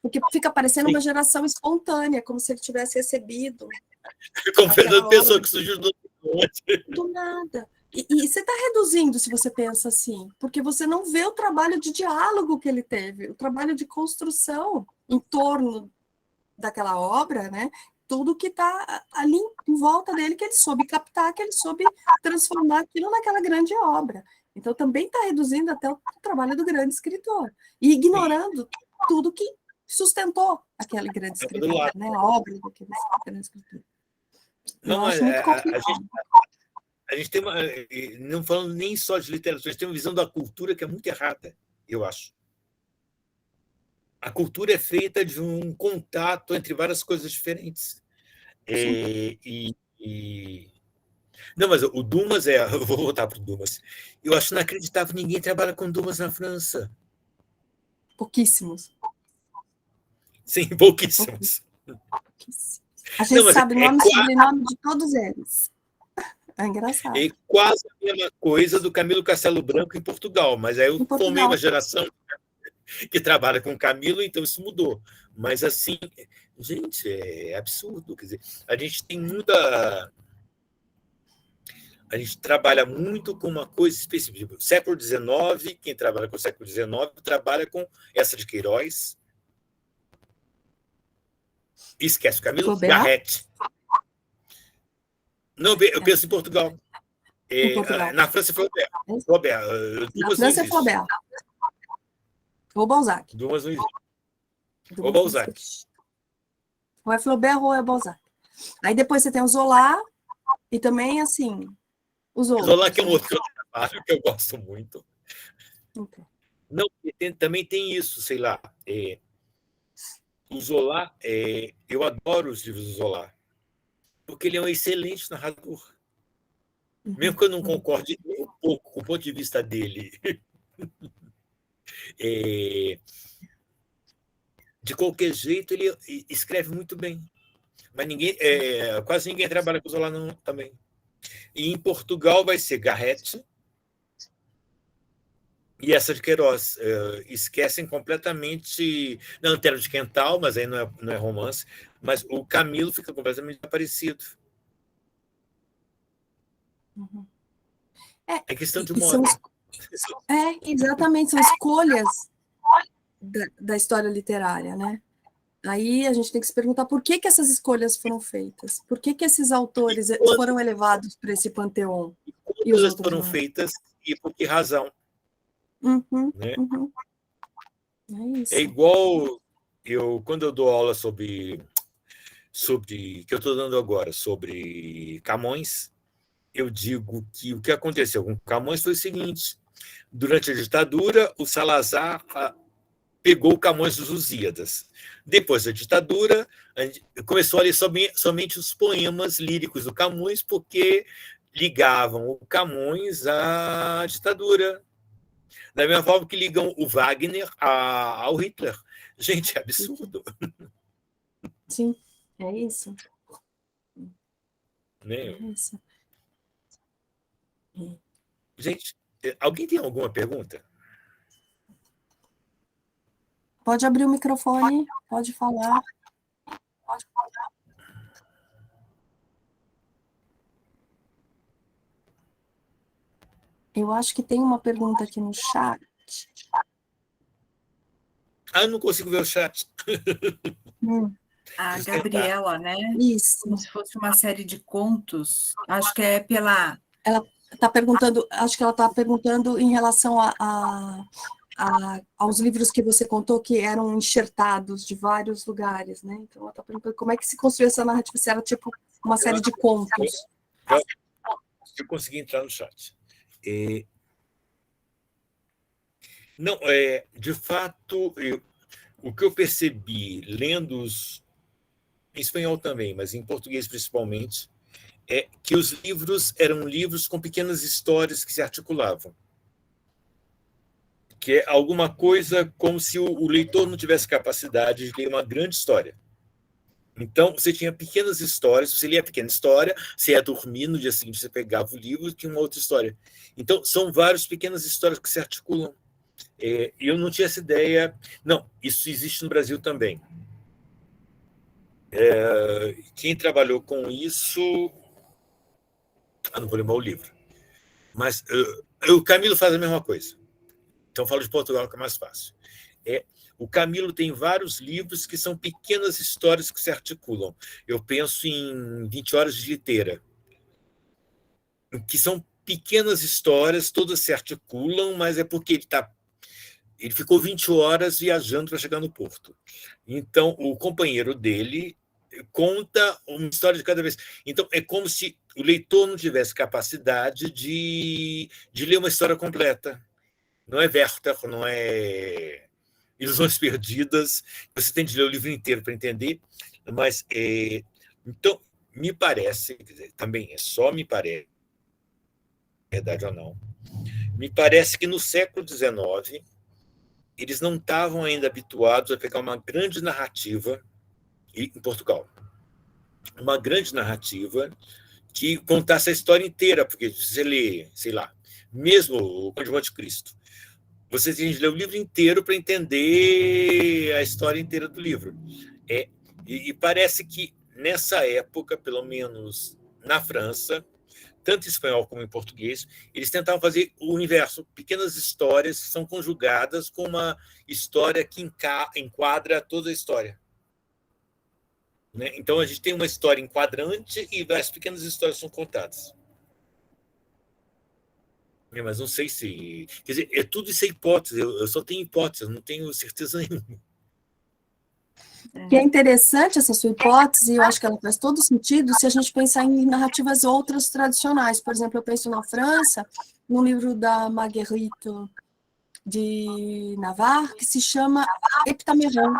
porque fica parecendo uma geração espontânea, como se ele tivesse recebido Como Fernando aquela Pessoa, obra que surgiu do nada. E você está reduzindo, se você pensa assim, porque você não vê o trabalho de diálogo que ele teve, o trabalho de construção em torno daquela obra, né? Tudo que está ali em volta dele, que ele soube captar, que ele soube transformar aquilo naquela grande obra. Então, também está reduzindo até o trabalho do grande escritor e ignorando tudo que sustentou aquele grande escritor, né? A obra daquele grande escritor. Eu acho muito complicado. A gente tem não falando nem só de literatura, a gente tem uma visão da cultura que é muito errada, eu acho. A cultura é feita de um contato entre várias coisas diferentes. Não, mas o Dumas eu vou voltar para o Dumas. Eu acho inacreditável, ninguém trabalha com Dumas na França. Pouquíssimos. Sim, pouquíssimos. A gente sabe nome e sobrenome de todos eles. É engraçado. É quase a mesma coisa do Camilo Castelo Branco em Portugal, mas aí eu formei uma geração que trabalha com Camilo, então isso mudou. Mas, assim, gente, é absurdo. Quer dizer, a gente tem muita... A gente trabalha muito com uma coisa específica. Século XIX, quem trabalha com o século XIX trabalha com essa de Queiroz. Esquece o Camilo Garrett. Não, eu penso em Portugal. Na França é Flaubert. Na França é Flaubert. Ou Balzac. Dumas não existe. Ou Balzac. Ou é Flaubert ou é Balzac. Aí depois você tem o Zola e também, assim, os outros. Zola, que é um outro trabalho que eu gosto muito. Okay. Não, também tem isso, sei lá. O Zola, eu adoro os livros do Zola, porque ele é um excelente narrador. Mesmo que eu não concorde um pouco com o ponto de vista dele. De qualquer jeito, ele escreve muito bem. Mas quase ninguém trabalha com o Zola também. E em Portugal vai ser Garrett e essa de Queiroz. Esquecem completamente Na Lanterna de Quental, mas aí não é romance, mas o Camilo fica completamente desaparecido. É questão de moda. Exatamente, são escolhas da história literária, né? Aí a gente tem que se perguntar por que essas escolhas foram feitas, por que esses autores foram elevados para esse panteão. E elas foram feitas e por que razão? Né? É isso. É igual quando eu dou aula sobre que eu estou dando agora, sobre Camões, eu digo que o que aconteceu com Camões foi o seguinte: durante a ditadura, o Salazar pegou o Camões dos Lusíadas. Depois da ditadura, começou a ler somente os poemas líricos do Camões, porque ligavam o Camões à ditadura. Da mesma forma que ligam o Wagner ao Hitler. Gente, é absurdo. Sim, é isso. Né? É isso. Gente, alguém tem alguma pergunta? Pode abrir o microfone, pode falar. Eu acho que tem uma pergunta aqui no chat. Eu não consigo ver o chat. A Gabriela, né? Isso. Como se fosse uma série de contos. Acho que é pela... Ela está perguntando, acho que ela está perguntando em relação aos livros que você contou que eram enxertados de vários lugares, né? Então ela está perguntando como é que se construiu essa narrativa, se era tipo uma série de contos. Eu consegui entrar no chat. Não, de fato, o que eu percebi lendo em espanhol também, mas em português principalmente, é que os livros eram livros com pequenas histórias que se articulavam. que é alguma coisa como se o leitor não tivesse capacidade de ler uma grande história. Então, você tinha pequenas histórias, você lia a pequena história, você ia dormir, no dia seguinte você pegava o livro e tinha uma outra história. Então, são várias pequenas histórias que se articulam. Eu não tinha essa ideia. Não, isso existe no Brasil também. Quem trabalhou com isso... não vou lembrar o livro. Mas o Camilo faz a mesma coisa. Então, eu falo de Portugal, que é mais fácil. O Camilo tem vários livros que são pequenas histórias que se articulam. Eu penso em 20 Horas de Liteira, que são pequenas histórias, todas se articulam, mas é porque ele ficou 20 horas viajando para chegar no porto. Então, o companheiro dele conta uma história de cada vez. Então, é como se o leitor não tivesse capacidade de ler uma história completa. Não é Werther, não é Ilusões Perdidas, você tem de ler o livro inteiro para entender, mas então me parece, também é só me parece, verdade ou não, me parece que no século XIX eles não estavam ainda habituados a pegar uma grande narrativa, em Portugal, uma grande narrativa que contasse a história inteira, porque se você lê, sei lá, mesmo o Conde de Monte Cristo, você tem de ler o livro inteiro para entender a história inteira do livro. E parece que, nessa época, pelo menos na França, tanto em espanhol como em português, eles tentavam fazer o inverso. Pequenas histórias que são conjugadas com uma história que enquadra toda a história. Né? Então, a gente tem uma história enquadrante e várias pequenas histórias são contadas. Mas não sei se... Quer dizer, tudo isso é hipótese. Eu só tenho hipótese, eu não tenho certeza nenhuma. Que é interessante essa sua hipótese, eu acho que ela faz todo sentido se a gente pensar em narrativas outras tradicionais. Por exemplo, eu penso na França, num livro da Marguerite de Navarre, que se chama Heptameron.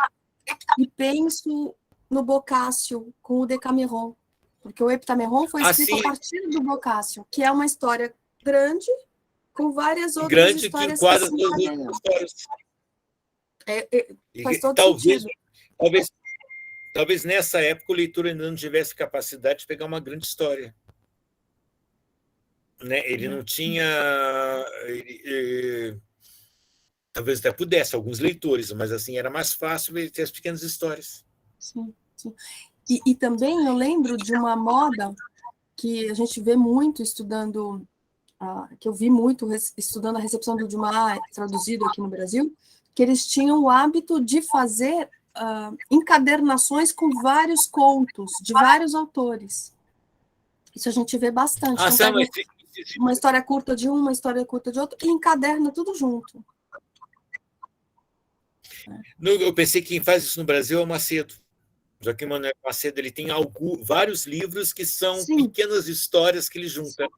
E penso no Boccaccio, com o Decameron, porque o Heptameron foi escrito a partir do Boccaccio, que é uma história grande, com várias outras histórias que se encadenham. Faz todo sentido. Talvez nessa época o leitor ainda não tivesse capacidade de pegar uma grande história. Né? Ele não tinha... talvez até pudesse, alguns leitores, mas assim era mais fácil ele ter as pequenas histórias. Sim, sim. E também eu lembro de uma moda que a gente vê muito estudando... que eu vi muito estudando a recepção do Dumas, traduzido aqui no Brasil, que eles tinham o hábito de fazer encadernações com vários contos, de vários autores. Isso a gente vê bastante. Então, uma história curta de uma história curta de outra, e encaderna tudo junto. Eu pensei que quem faz isso no Brasil é o Macedo. Joaquim Manuel Macedo, ele tem vários livros que são pequenas histórias que ele junta.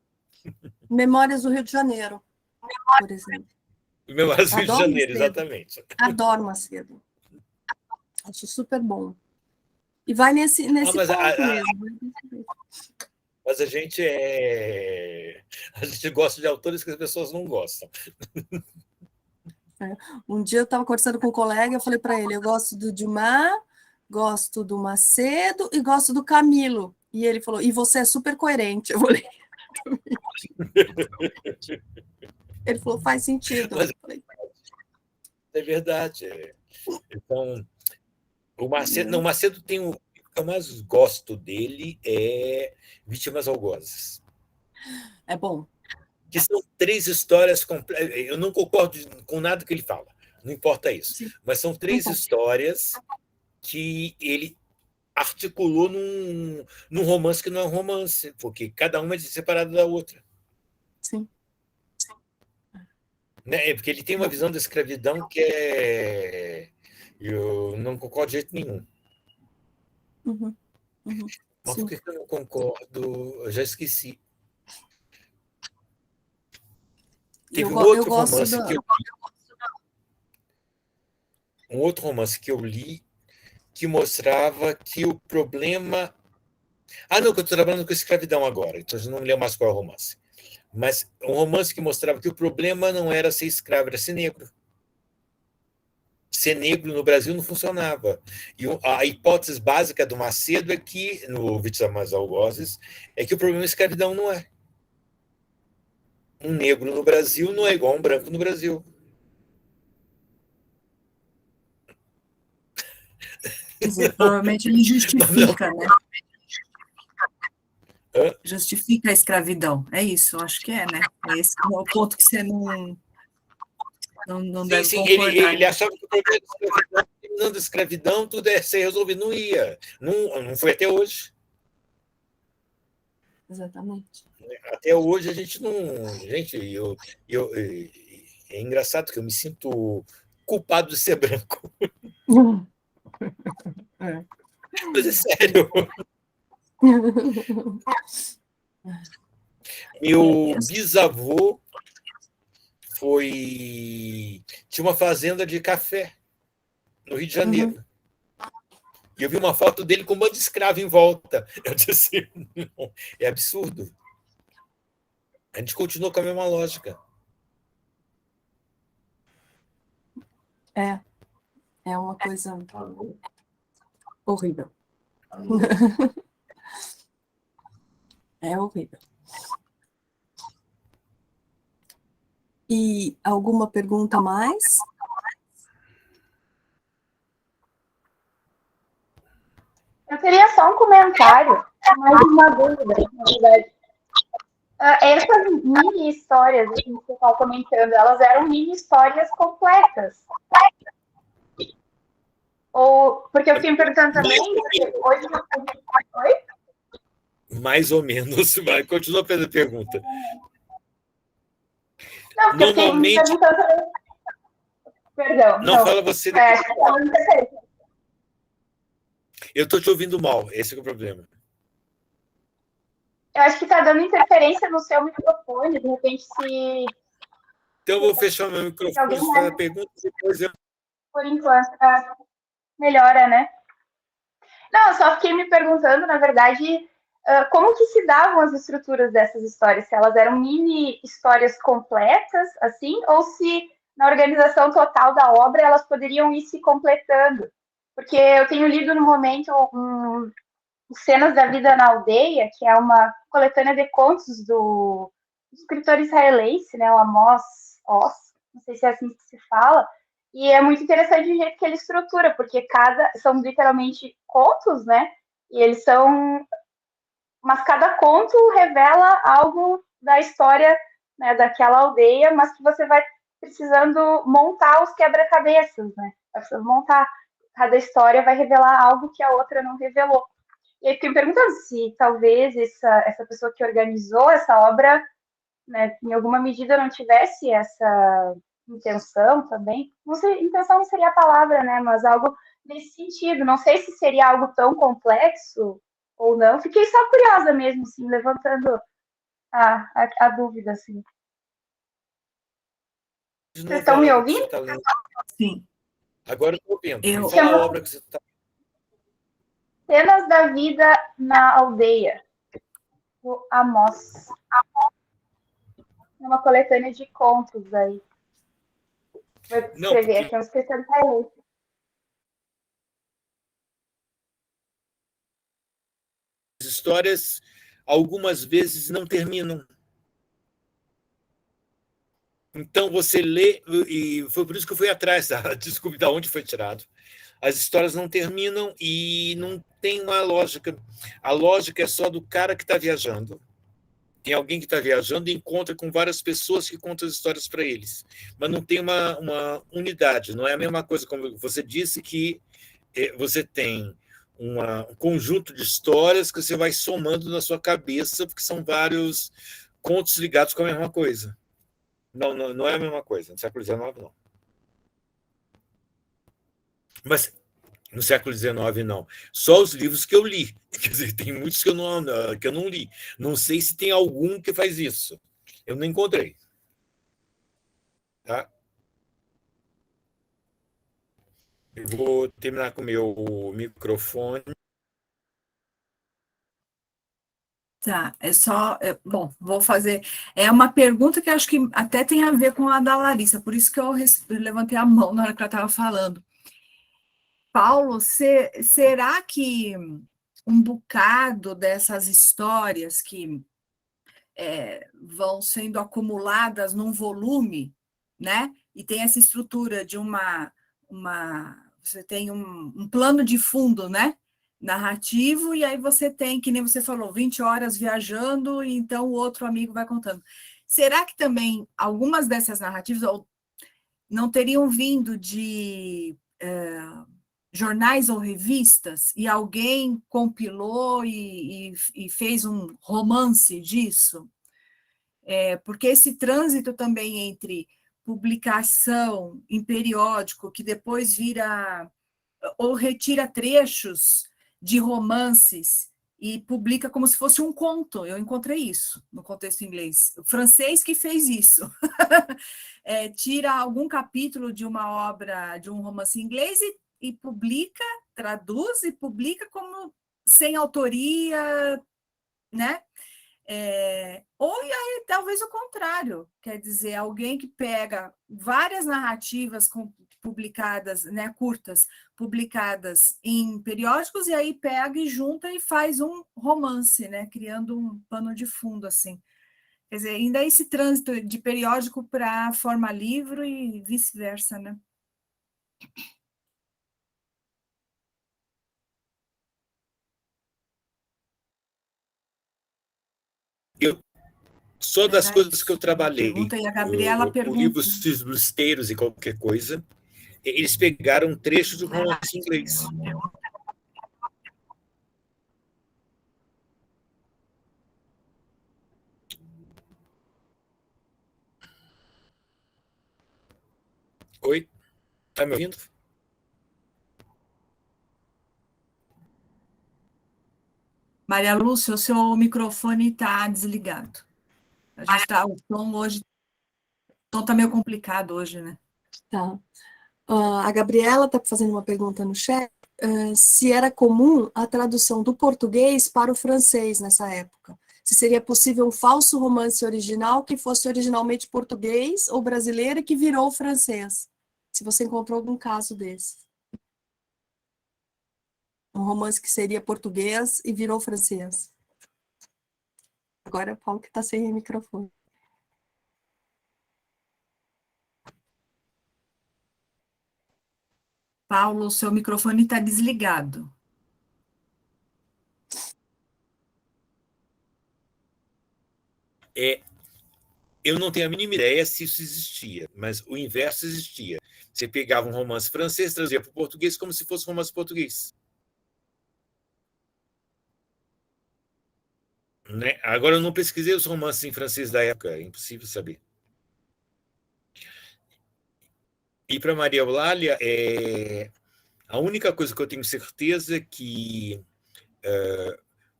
Memórias do Rio de Janeiro, por exemplo. Memórias do Rio de Janeiro, exatamente. Adoro Macedo. Acho super bom. E vai nesse ponto mesmo. Mas a gente gosta de autores que as pessoas não gostam. Um dia eu estava conversando com um colega, eu falei para ele, eu gosto do Dumas, gosto do Macedo e gosto do Camilo. E ele falou, e você é super coerente. Eu falei... Ele falou, faz sentido. Mas é verdade. Então, o Macedo tem o que eu mais gosto dele é Vítimas Algozes. É bom. Que são 3 histórias completas. Eu não concordo com nada que ele fala, não importa isso. Sim. Mas são 3 histórias que ele articulou num romance que não é um romance, porque cada uma é separada da outra. Sim. Né? Porque ele tem uma visão da escravidão que eu não concordo de jeito nenhum. Mas por que eu não concordo? Eu já esqueci. Teve um outro romance que eu li que mostrava que o problema... não, que eu estou trabalhando com escravidão agora, então eu não me lembro mais qual é o romance. Mas um romance que mostrava que o problema não era ser escravo, era ser negro. ser negro no Brasil não funcionava. E a hipótese básica do Macedo é que, no Vítimas mais Algozes, é que o problema da escravidão não é. Um negro no Brasil não é igual a um branco no Brasil. Quer dizer, provavelmente ele justifica, né? Hã? Justifica a escravidão. É isso, acho que é, né? É esse o ponto que você não deve Sim, concordar. ele achava que o problema da escravidão, terminando a escravidão, tudo ia ser resolvido. Não ia. Não foi até hoje. Exatamente. Até hoje a gente não. Gente, é engraçado que eu me sinto culpado de ser branco. É. Mas é sério. Meu bisavô tinha uma fazenda de café no Rio de Janeiro. E eu vi uma foto dele com um bando de escravo em volta. Eu disse, não, é absurdo. A gente continua com a mesma lógica. É uma coisa horrível. É horrível. E alguma pergunta mais? Eu teria só um comentário, mais uma dúvida, na verdade. Essas mini histórias que você estava comentando, elas eram mini histórias completas. Ou, porque eu fiquei me perguntando também, hoje... Oi? Mais ou menos. Vai, continua fazendo a pergunta. Não, porque eu fiquei me perguntando também. Perdão. Não, fala você. Eu estou te ouvindo mal, esse é o problema. Eu acho que está dando interferência no seu microfone, de repente se... Então eu vou fechar o meu microfone, fazer a pergunta e depois eu... Por enquanto, melhora, né? Não, eu só fiquei me perguntando, na verdade, como que se davam as estruturas dessas histórias? Se elas eram mini histórias completas, assim, ou se na organização total da obra elas poderiam ir se completando? Porque eu tenho lido no momento Cenas da Vida na Aldeia, que é uma coletânea de contos do escritor israelense, né, o Amos Oz, não sei se é assim que se fala, e é muito interessante o jeito que ele estrutura, porque são literalmente contos, né, e eles são... Mas cada conto revela algo da história, né, daquela aldeia, mas que você vai precisando montar os quebra-cabeças, né, vai precisando montar. Cada história vai revelar algo que a outra não revelou. E aí fiquei me perguntando se talvez essa pessoa que organizou essa obra, né, em alguma medida não tivesse essa intenção também. Não sei, intenção não seria a palavra, né, mas algo nesse sentido. Não sei se seria algo tão complexo ou não. Fiquei só curiosa mesmo, assim, levantando a dúvida, assim. Vocês estão me ouvindo? Sim. Agora eu estou ouvindo. Eu... Fala a obra que você está... Cenas da Vida na Aldeia, do Amos. É uma coletânea de contos aí. Vou escrever aqui, é um escritor israelense. As histórias, algumas vezes, não terminam. Então, você lê, e foi por isso que eu fui atrás, descobri de onde foi tirado. As histórias não terminam e não tem uma lógica. A lógica é só do cara que está viajando. Tem alguém que está viajando e encontra com várias pessoas que contam as histórias para eles. Mas não tem uma unidade. Não é a mesma coisa, como você disse, que você tem um conjunto de histórias que você vai somando na sua cabeça, porque são vários contos ligados com a mesma coisa. Não é a mesma coisa. No século XIX, não. Mas no século XIX, não. Só os livros que eu li. Quer dizer, tem muitos que eu não li. Não sei se tem algum que faz isso. Eu não encontrei. Tá? Eu vou terminar com o meu microfone. Tá, bom, vou fazer, é uma pergunta que acho que até tem a ver com a da Larissa, por isso que eu levantei a mão na hora que ela estava falando. Paulo, será que um bocado dessas histórias que vão sendo acumuladas num volume, né? E tem essa estrutura de você tem um plano de fundo, né? Narrativo, e aí você tem, que nem você falou, 20 horas viajando, e então o outro amigo vai contando. Será que também algumas dessas narrativas não teriam vindo de jornais ou revistas, e alguém compilou e fez um romance disso? Porque esse trânsito também entre publicação em periódico, que depois vira ou retira trechos de romances e publica como se fosse um conto. Eu encontrei isso no contexto inglês. O francês que fez isso. Tira algum capítulo de uma obra, de um romance inglês e publica, traduz e publica como sem autoria, né? Ou aí, talvez o contrário, quer dizer, alguém que pega várias narrativas publicadas, né, curtas, publicadas em periódicos, e aí pega e junta e faz um romance, né, criando um pano de fundo, assim. Quer dizer, ainda esse trânsito de periódico para forma livro e vice-versa, né? Só das coisas que eu trabalhei, pergunta, e a Gabriela com livros fibrosteiros e qualquer coisa, eles pegaram trechos do romance inglês. Oi? Está me ouvindo? Maria Lúcia, o seu microfone está desligado. A gente está, o tom está meio complicado hoje, né? Tá. A Gabriela está fazendo uma pergunta no chat, se era comum a tradução do português para o francês nessa época. Se seria possível um falso romance original que fosse originalmente português ou brasileiro e que virou francês. Se você encontrou algum caso desse. Um romance que seria português e virou francês. Agora é o Paulo que está sem microfone. Paulo, o seu microfone está desligado. Eu não tenho a mínima ideia se isso existia, mas o inverso existia. Você pegava um romance francês, trazia para o português como se fosse um romance português. Né? Agora, eu não pesquisei os romances em francês da época, é impossível saber. E para Maria Eulália, a única coisa que eu tenho certeza é que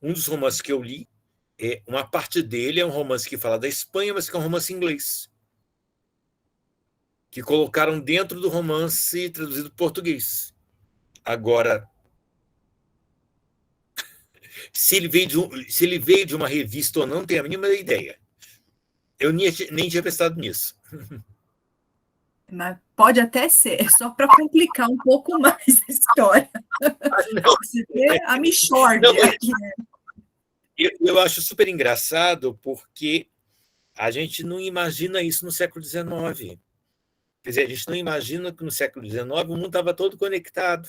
um dos romances que eu li, uma parte dele é um romance que fala da Espanha, mas que é um romance inglês, que colocaram dentro do romance traduzido para português. Agora, se ele veio de uma revista ou não, não tenho a mínima ideia. Eu nem tinha pensado nisso. Mas pode até ser, só para complicar um pouco mais a história. Você vê a mixórdia aqui. Eu acho super engraçado porque a gente não imagina isso no século XIX. Quer dizer, a gente não imagina que no século XIX o mundo estava todo conectado.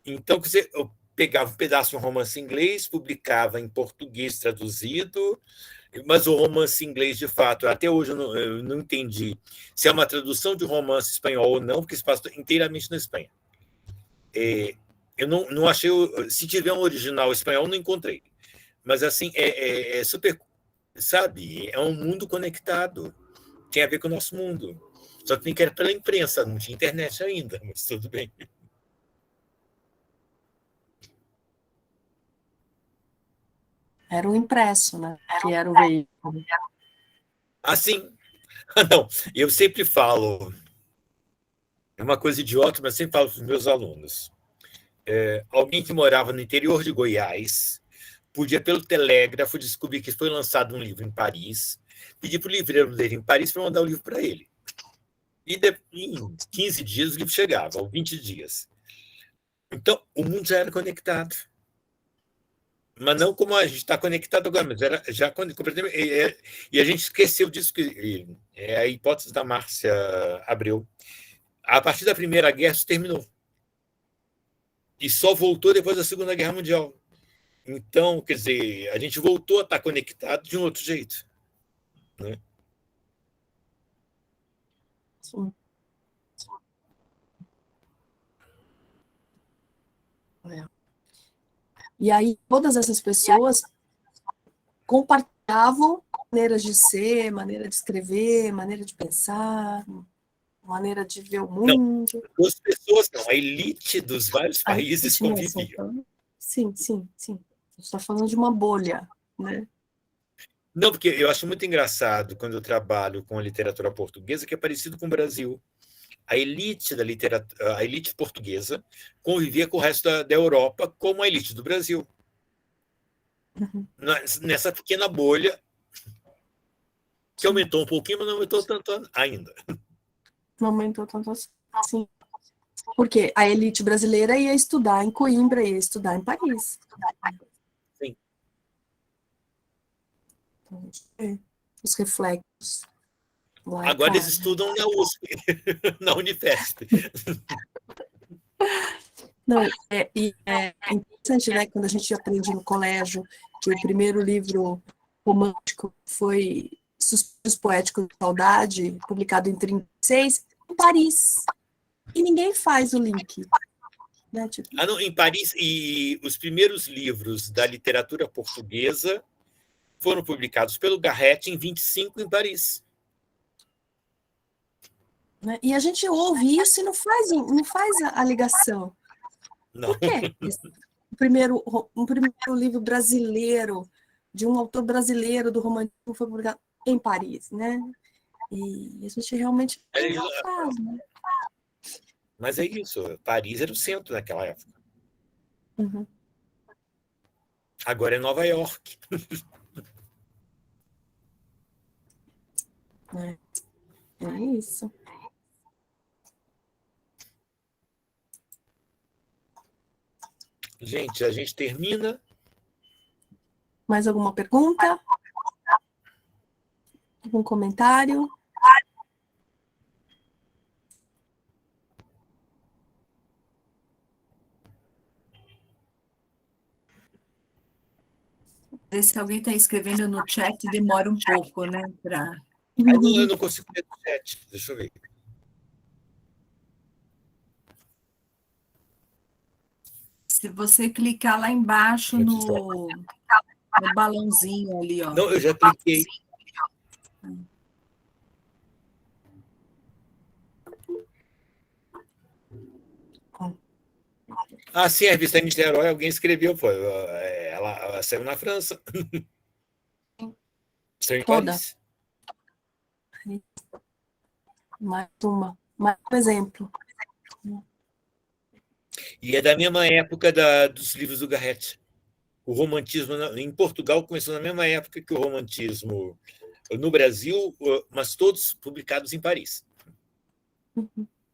Então, eu pegava um pedaço de um romance inglês, publicava em português traduzido, mas o romance inglês, de fato, até hoje eu não entendi se é uma tradução de um romance espanhol ou não, porque se passa inteiramente na Espanha. Eu não achei, se tiver um original espanhol, não encontrei. Mas, assim, é super, sabe, é um mundo conectado, tem a ver com o nosso mundo. Só que tem que ir pela imprensa, não tinha internet ainda, mas tudo bem. Era o impresso, né? Que era o veículo. Assim, não, eu sempre falo, é uma coisa idiota, mas sempre falo para os meus alunos. Alguém que morava no interior de Goiás podia, pelo telégrafo, descobrir que foi lançado um livro em Paris, pedir para o livreiro dele em Paris para mandar o livro para ele. E em 15 dias o livro chegava, ou 20 dias. Então, o mundo já era conectado. Mas não como a gente está conectado agora, mas era já completamente. E a gente esqueceu disso, que é a hipótese da Márcia Abreu. A partir da Primeira Guerra, isso terminou. E só voltou depois da Segunda Guerra Mundial. Então, quer dizer, a gente voltou a estar conectado de um outro jeito. Né? Sim. É. E aí, todas essas pessoas compartilhavam maneiras de ser, maneira de escrever, maneira de pensar, maneira de ver o mundo. Não, as pessoas não, a elite dos vários países convivia. Então, sim. A gente está falando de uma bolha, né? Não, porque eu acho muito engraçado quando eu trabalho com a literatura portuguesa, que é parecido com o Brasil. A elite da literatura, a elite portuguesa convivia com o resto da Europa como a elite do Brasil. Uhum. Nessa pequena bolha, que aumentou um pouquinho, mas não aumentou tanto ainda. Não aumentou tanto assim. Porque a elite brasileira ia estudar em Coimbra, ia estudar em Paris. Sim. Então, os reflexos. Agora eles estudam na USP, na Unifesp. Não, é interessante, né? Quando a gente aprende no colégio que o primeiro livro romântico foi Suspiros Poéticos de Saudade, publicado em 1936, em Paris. E ninguém faz o link. Né? Tipo... Não, em Paris, e os primeiros livros da literatura portuguesa foram publicados pelo Garrett em 25 em Paris. Né? E a gente ouve isso e não faz a ligação. Não. Por quê? Um primeiro livro brasileiro, de um autor brasileiro do romantismo, foi publicado em Paris, né? E a gente realmente não faz, né? Mas é isso, Paris era o centro naquela época. Uhum. Agora é Nova York. É isso. Gente, a gente termina. Mais alguma pergunta? Algum comentário? Se alguém está escrevendo no chat, demora um pouco, né? Eu não consigo ler no chat. Deixa eu ver. Se você clicar lá embaixo no balãozinho ali, ó. Não, eu já cliquei. Sim, a revista Niterói, alguém escreveu, pô. Ela saiu na França. Saiu em Paris. Mais um exemplo. E é da mesma época dos livros do Garrett. O romantismo em Portugal começou na mesma época que o romantismo no Brasil, mas todos publicados em Paris.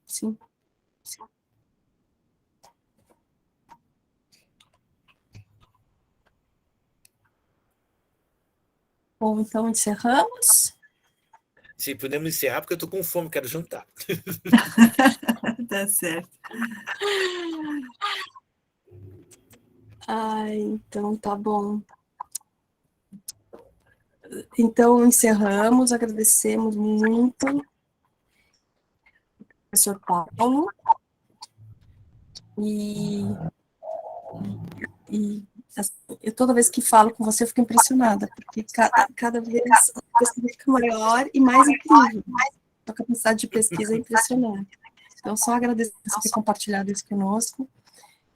Sim. Bom, então encerramos. Sim, podemos encerrar, porque eu estou com fome, quero jantar. Tá certo. Então tá bom. Então, encerramos, agradecemos muito ao professor Paulo. E assim, toda vez que falo com você, eu fico impressionada, porque cada vez a pesquisa fica maior e mais incrível. A capacidade de pesquisa é impressionante. Então, só agradecer por ter compartilhado isso conosco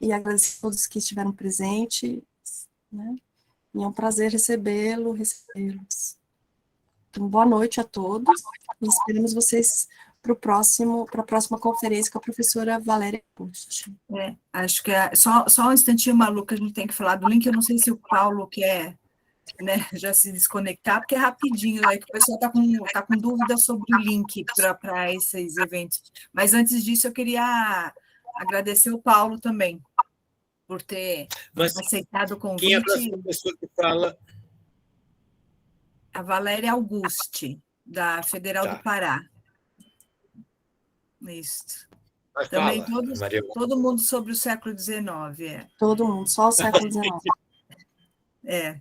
e agradecer a todos que estiveram presentes, né? E é um prazer recebê-los. Então, boa noite a todos e esperamos vocês para a próxima conferência com a professora Valéria Pusch. Acho que só um instantinho, Malu, que a gente tem que falar do link. Eu não sei se o Paulo quer, né, já se desconectar, porque é rapidinho, né, que o pessoal está com dúvida sobre o link para esses eventos. Mas antes disso, eu queria agradecer o Paulo também, por ter Mas aceitado o quem é a convite. próxima pessoa que fala? A Valéria Auguste, da Federal Tá. do Pará. Isso. Mas Também fala, Maria. todo mundo sobre o século XIX, Todo mundo, só o século XIX.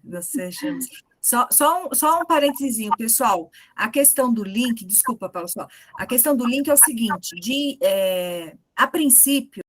Nós fechamos. Só um parentezinho, pessoal. A questão do link, desculpa, Paulo, só. A questão do link é o seguinte: a princípio,